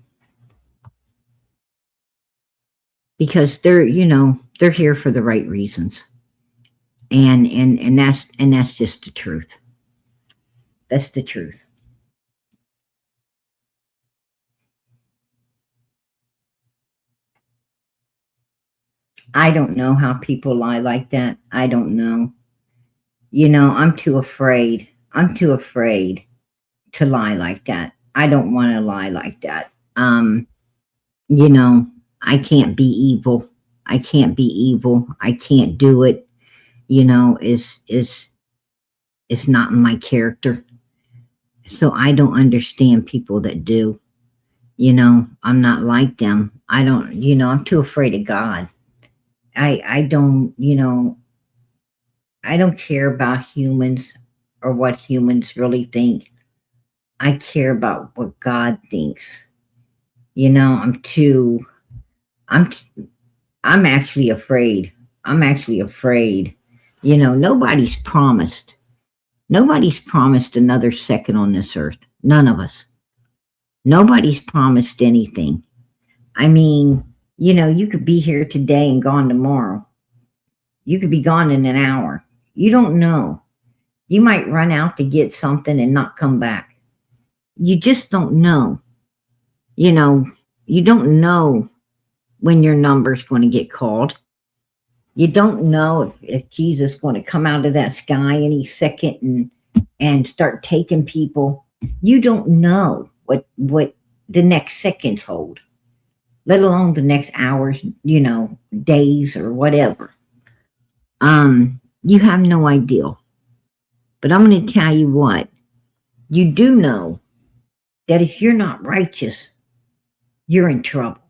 Because they're here for the right reasons. And that's just the truth. That's the truth. I don't know how people lie like that. I don't know. I'm too afraid. I'm too afraid to lie like that. I don't want to lie like that. I can't be evil. I can't be evil. I can't do it. It's not in my character. So I don't understand people that do. I'm not like them. I don't, I'm too afraid of God. I don't, I don't care about humans or what humans really think. I care about what God thinks. I'm actually afraid. I'm actually afraid. Nobody's promised another second on this earth. None of us. Nobody's promised anything. I mean, you could be here today and gone tomorrow. You could be gone in an hour. You don't know. You might run out to get something and not come back. You just don't know. You don't know when your number's going to get called. You don't know if Jesus is going to come out of that sky any second and start taking people. You don't know what the next seconds hold, let alone the next hours, days or whatever. You have no idea. But I'm going to tell you what, you do know that if you're not righteous, you're in trouble.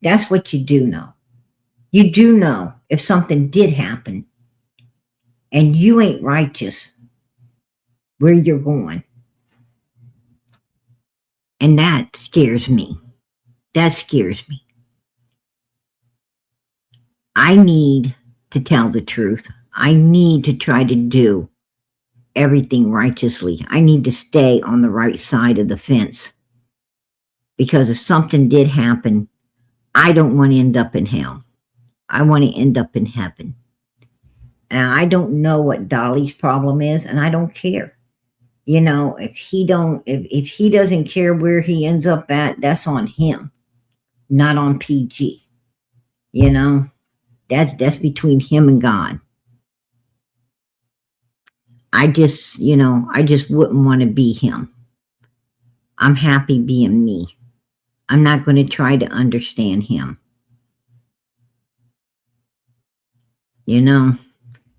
That's what you do know. You do know if something did happen and you ain't righteous, where you're going. And that scares me. That scares me. I need to tell the truth. I need to try to do everything righteously. I need to stay on the right side of the fence. Because if something did happen, I don't want to end up in hell. I want to end up in heaven. And I don't know what Dolly's problem is, and I don't care. If he doesn't care where he ends up at, that's on him, not on PG. That's between him and God. I just wouldn't want to be him. I'm happy being me. I'm not going to try to understand him.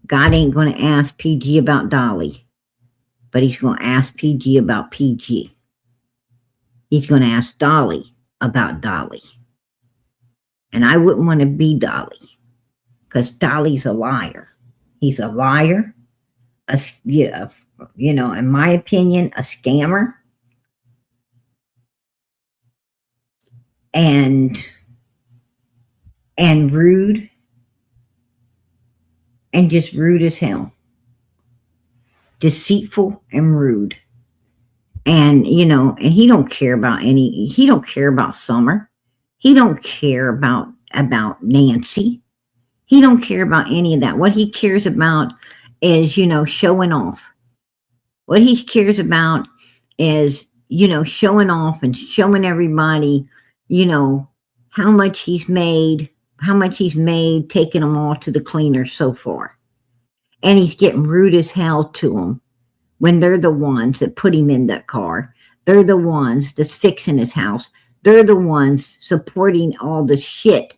God ain't going to ask PG about Dolly, but he's going to ask PG about PG. He's going to ask Dolly about Dolly. And I wouldn't want to be Dolly, because Dolly's a liar. He's a liar, in my opinion, a scammer. And rude, and just rude as hell. Deceitful and rude. And, and he don't care about Summer. He don't care about Nancy. He don't care about any of that. What he cares about is, showing off. What he cares about is, showing off and showing everybody, how much he's made, taking them all to the cleaner so far. And he's getting rude as hell to them when they're the ones that put him in that car. They're the ones that's fixing his house. They're the ones supporting all the shit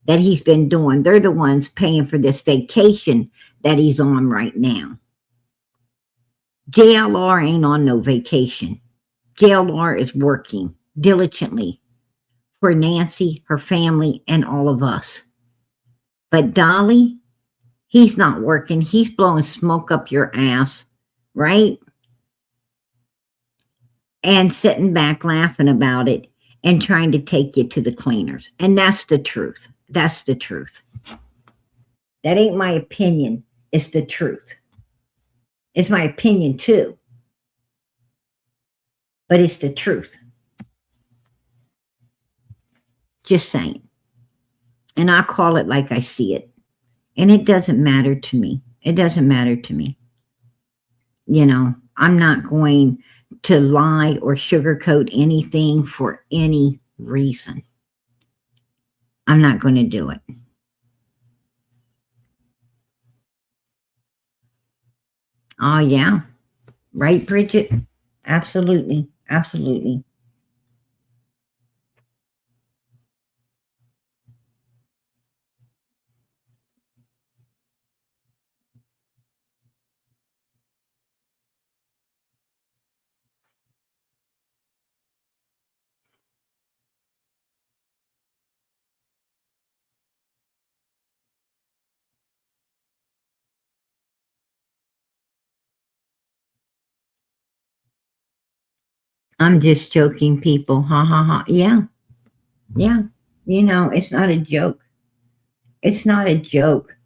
that he's been doing. They're the ones paying for this vacation that he's on right now. JLR ain't on no vacation. JLR is working diligently for Nancy, her family, and all of us. But Dolly, he's not working. He's blowing smoke up your ass, right? And sitting back laughing about it and trying to take you to the cleaners. And that's the truth. That's the truth. That ain't my opinion. It's the truth. It's my opinion too. But it's the truth. Just saying. And I call it like I see it. And it doesn't matter to me. It doesn't matter to me. You know, I'm not going to lie or sugarcoat anything for any reason. I'm not going to do it. Oh, yeah. Right, Bridget? Absolutely. Absolutely. I'm just joking, people. Ha ha ha. Yeah. Yeah. You know, it's not a joke. It's not a joke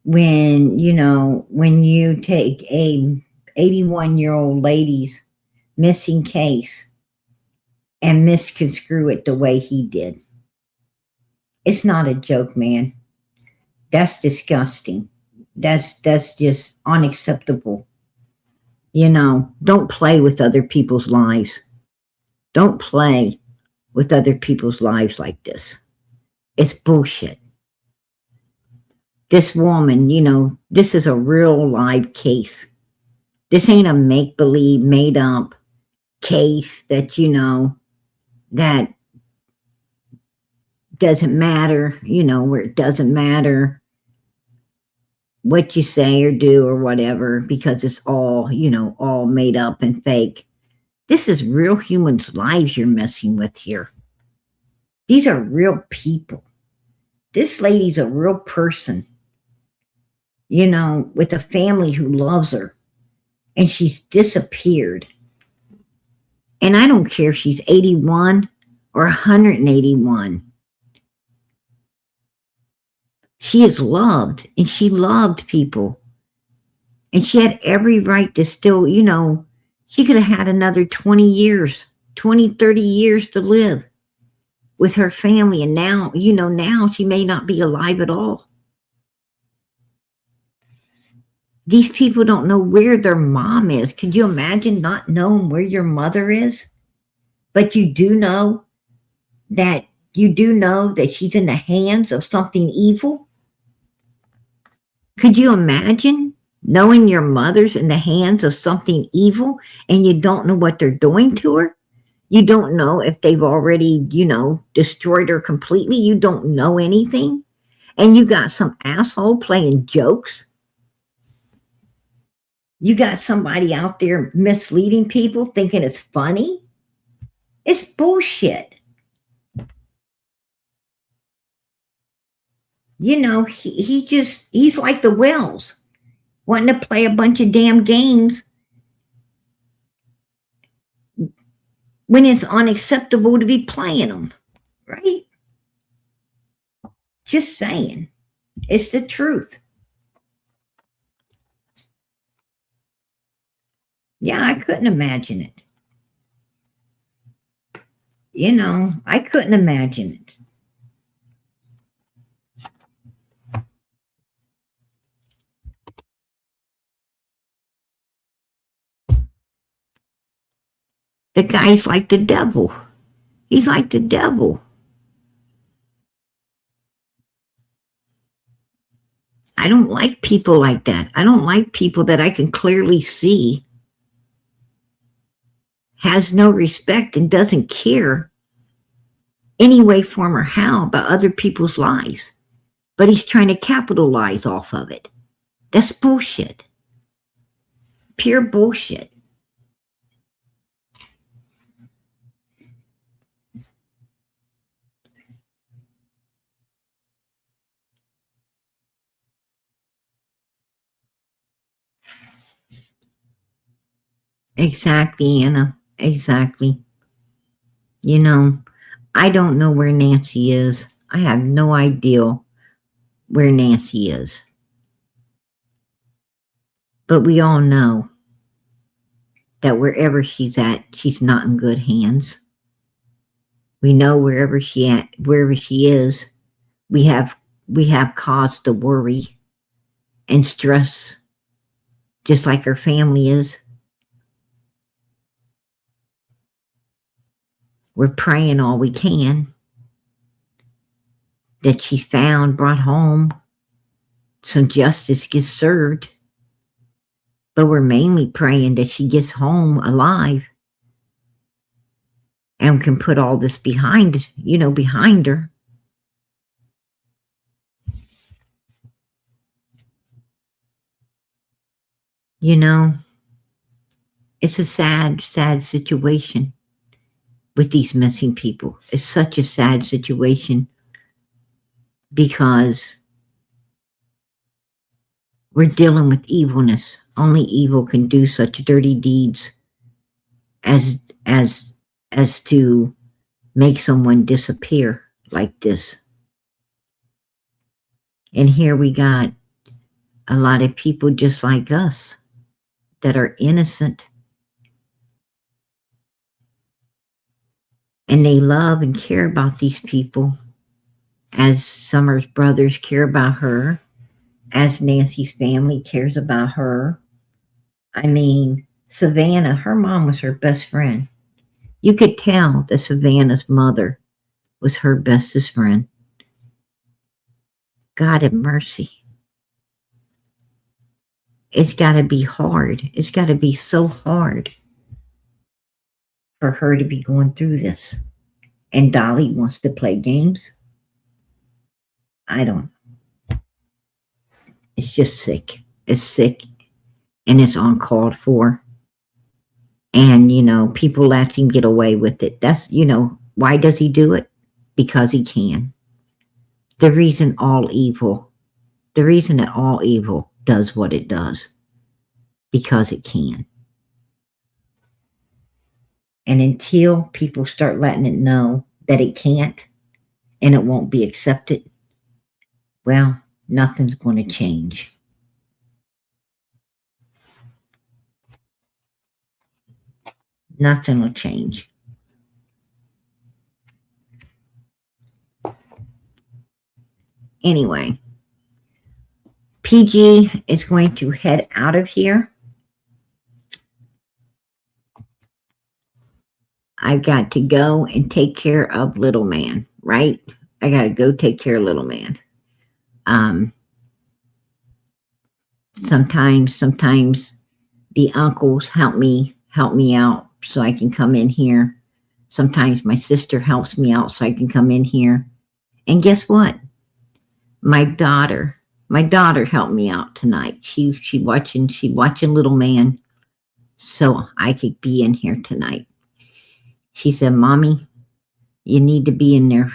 when, you know, when you take a 81-year-old lady's missing case and misconstrue it the way he did. It's not a joke, man. That's disgusting. That's just unacceptable. You know, don't play with other people's lives. Don't play with other people's lives like this. It's bullshit. This woman, you know, this is a real live case. This ain't a make believe, made up case that, you know, that doesn't matter, you know, where it doesn't matter what you say or do or whatever because it's all, you know, all made up and fake. This is real humans' lives you're messing with here. These are real people. This lady's a real person, you know, with a family who loves her, and she's disappeared. And I don't care if she's 81 or 181. She is loved, and she loved people. And she had every right to still, you know, she could have had another 20 years, 20, 30 years to live with her family. And now, you know, now she may not be alive at all. These people don't know where their mom is. Could you imagine not knowing where your mother is? But you do know that she's in the hands of something evil. Could you imagine knowing your mother's in the hands of something evil and you don't know what they're doing to her? You don't know if they've already, you know, destroyed her completely. You don't know anything. And you got some asshole playing jokes. You got somebody out there misleading people thinking it's funny. It's bullshit. You know, he's like the Wells, wanting to play a bunch of damn games when it's unacceptable to be playing them, right? Just saying. It's the truth. Yeah, I couldn't imagine it. You know, I couldn't imagine it. The guy's like the devil. He's like the devil. I don't like people like that. I don't like people that I can clearly see has no respect and doesn't care any way, form, or how about other people's lives. But he's trying to capitalize off of it. That's bullshit. Pure bullshit. Exactly, Anna. Exactly. You know, I don't know where Nancy is. I have no idea where Nancy is. But we all know that wherever she's at, she's not in good hands. We know wherever she is, we have cause to worry and stress, just like her family is. We're praying all we can that she's found, brought home, some justice gets served. But we're mainly praying that she gets home alive and can put all this behind her. You know, it's a sad, sad situation with these missing people. It's such a sad situation because we're dealing with evilness. Only evil can do such dirty deeds as as as to make someone disappear like this. And here we got a lot of people just like us that are innocent, and they love and care about these people as Summer's brothers care about her, as Nancy's family cares about her. I mean, Savannah, her mom was her best friend. You could tell that Savannah's mother was her bestest friend. God have mercy. It's got to be hard. It's got to be so hard for her to be going through this. And Dolly wants to play games. I don't. It's just sick. It's sick and it's uncalled for. And, people let him get away with it. That's, why does he do it? Because he can. The reason that all evil does what it does, because it can. And until people start letting it know that it can't and it won't be accepted, well, nothing's going to change. Nothing will change. Anyway, PG is going to head out of here. I've got to go and take care of little man, right? I got to go take care of little man. Sometimes the uncles help me out so I can come in here. Sometimes my sister helps me out so I can come in here. And guess what? My daughter helped me out tonight. She watching little man so I could be in here tonight. She said, "Mommy, you need to be in there.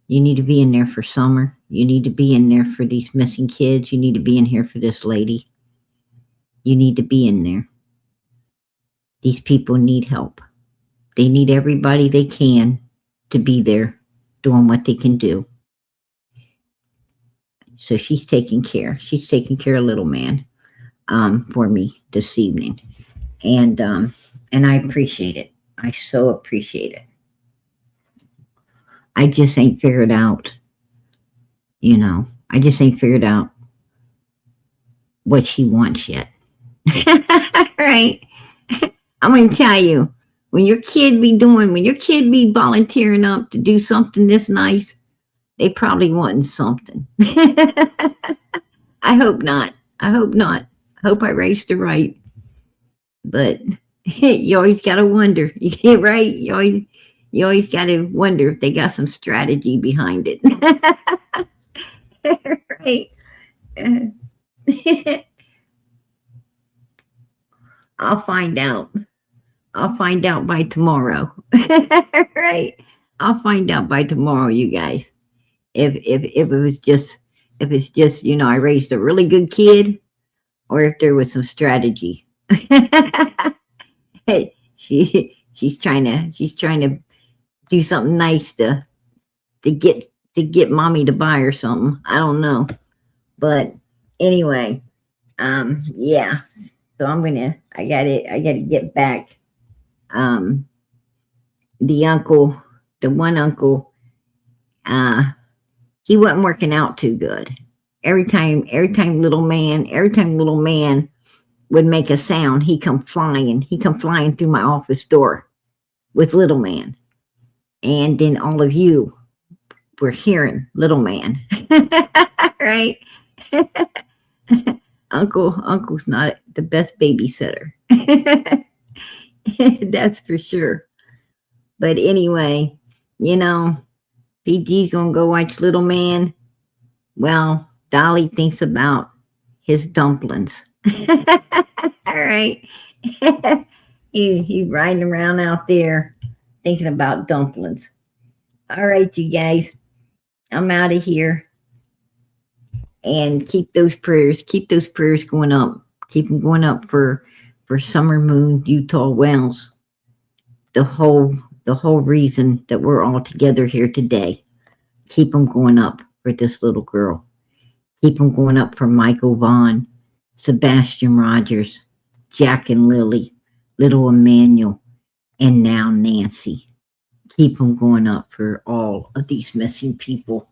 You need to be in there for Summer. You need to be in there for these missing kids. You need to be in here for this lady. You need to be in there. These people need help. They need everybody they can to be there doing what they can do." So she's taking care. She's taking care of little man for me this evening. And I appreciate it. I so appreciate it. I just ain't figured out, I just ain't figured out what she wants yet. Right? I'm going to tell you, when your kid be volunteering up to do something this nice, they probably wanting something. I hope not. I hope I raised her right. But you always got to wonder, right? You always got to wonder if they got some strategy behind it. Right? I'll find out. I'll find out by tomorrow. Right? I'll find out by tomorrow, you guys. If it was just if it's just, I raised a really good kid, or if there was some strategy. She's trying to do something nice to get mommy to buy her something. I don't know. But anyway, yeah. So I gotta get back. Um the uncle, the one uncle, uh he wasn't working out too good. Every time little man would make a sound, he come flying through my office door with little man. And then all of you were hearing little man. Right? Uncle's not the best babysitter. That's for sure. But anyway, you know, PG's gonna go watch little man. Well, Dolly thinks about his dumplings. All right. He's riding around out there thinking about dumplings. All right, you guys. I'm out of here. And keep those prayers going up. Keep them going up for Summer Moon, Utah Wells. The whole reason that we're all together here today. Keep them going up for this little girl. Keep them going up for Michael Vaughn, Sebastian Rogers, Jack and Lily, little Emmanuel, and now Nancy. Keep them going up for all of these missing people,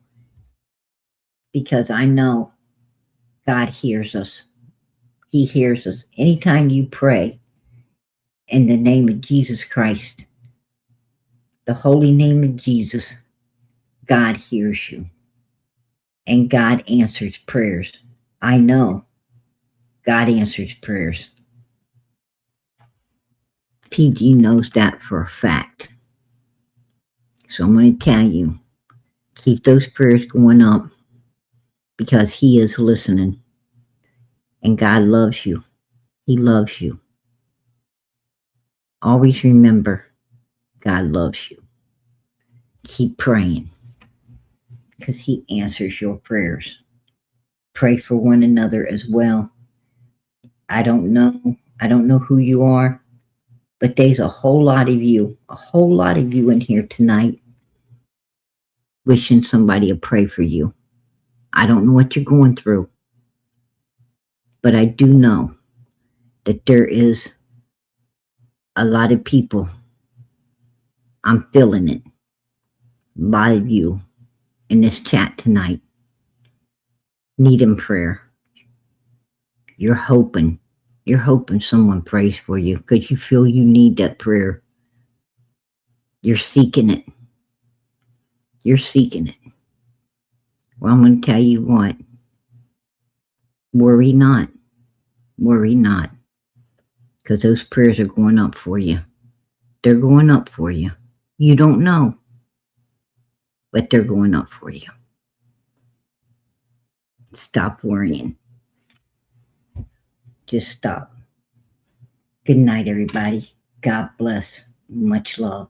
because I know God hears us. He hears us. Anytime you pray in the name of Jesus Christ, the holy name of Jesus, God hears you. And God answers prayers. I know God answers prayers. PG knows that for a fact. So I'm going to tell you, keep those prayers going up, because He is listening. And God loves you. He loves you. Always remember, God loves you. Keep praying, because He answers your prayers. Pray for one another as well. I don't know who you are, but there's a whole lot of you in here tonight wishing somebody to pray for you. I don't know what you're going through, but I do know that there is a lot of people. I'm feeling it. A lot of you in this chat tonight needing prayer. You're hoping someone prays for you because you feel you need that prayer. You're seeking it. Well, I'm going to tell you what. Worry not. Because those prayers are going up for you. They're going up for you. You don't know, but they're going up for you. Stop worrying. Just stop. Good night, everybody. God bless. Much love.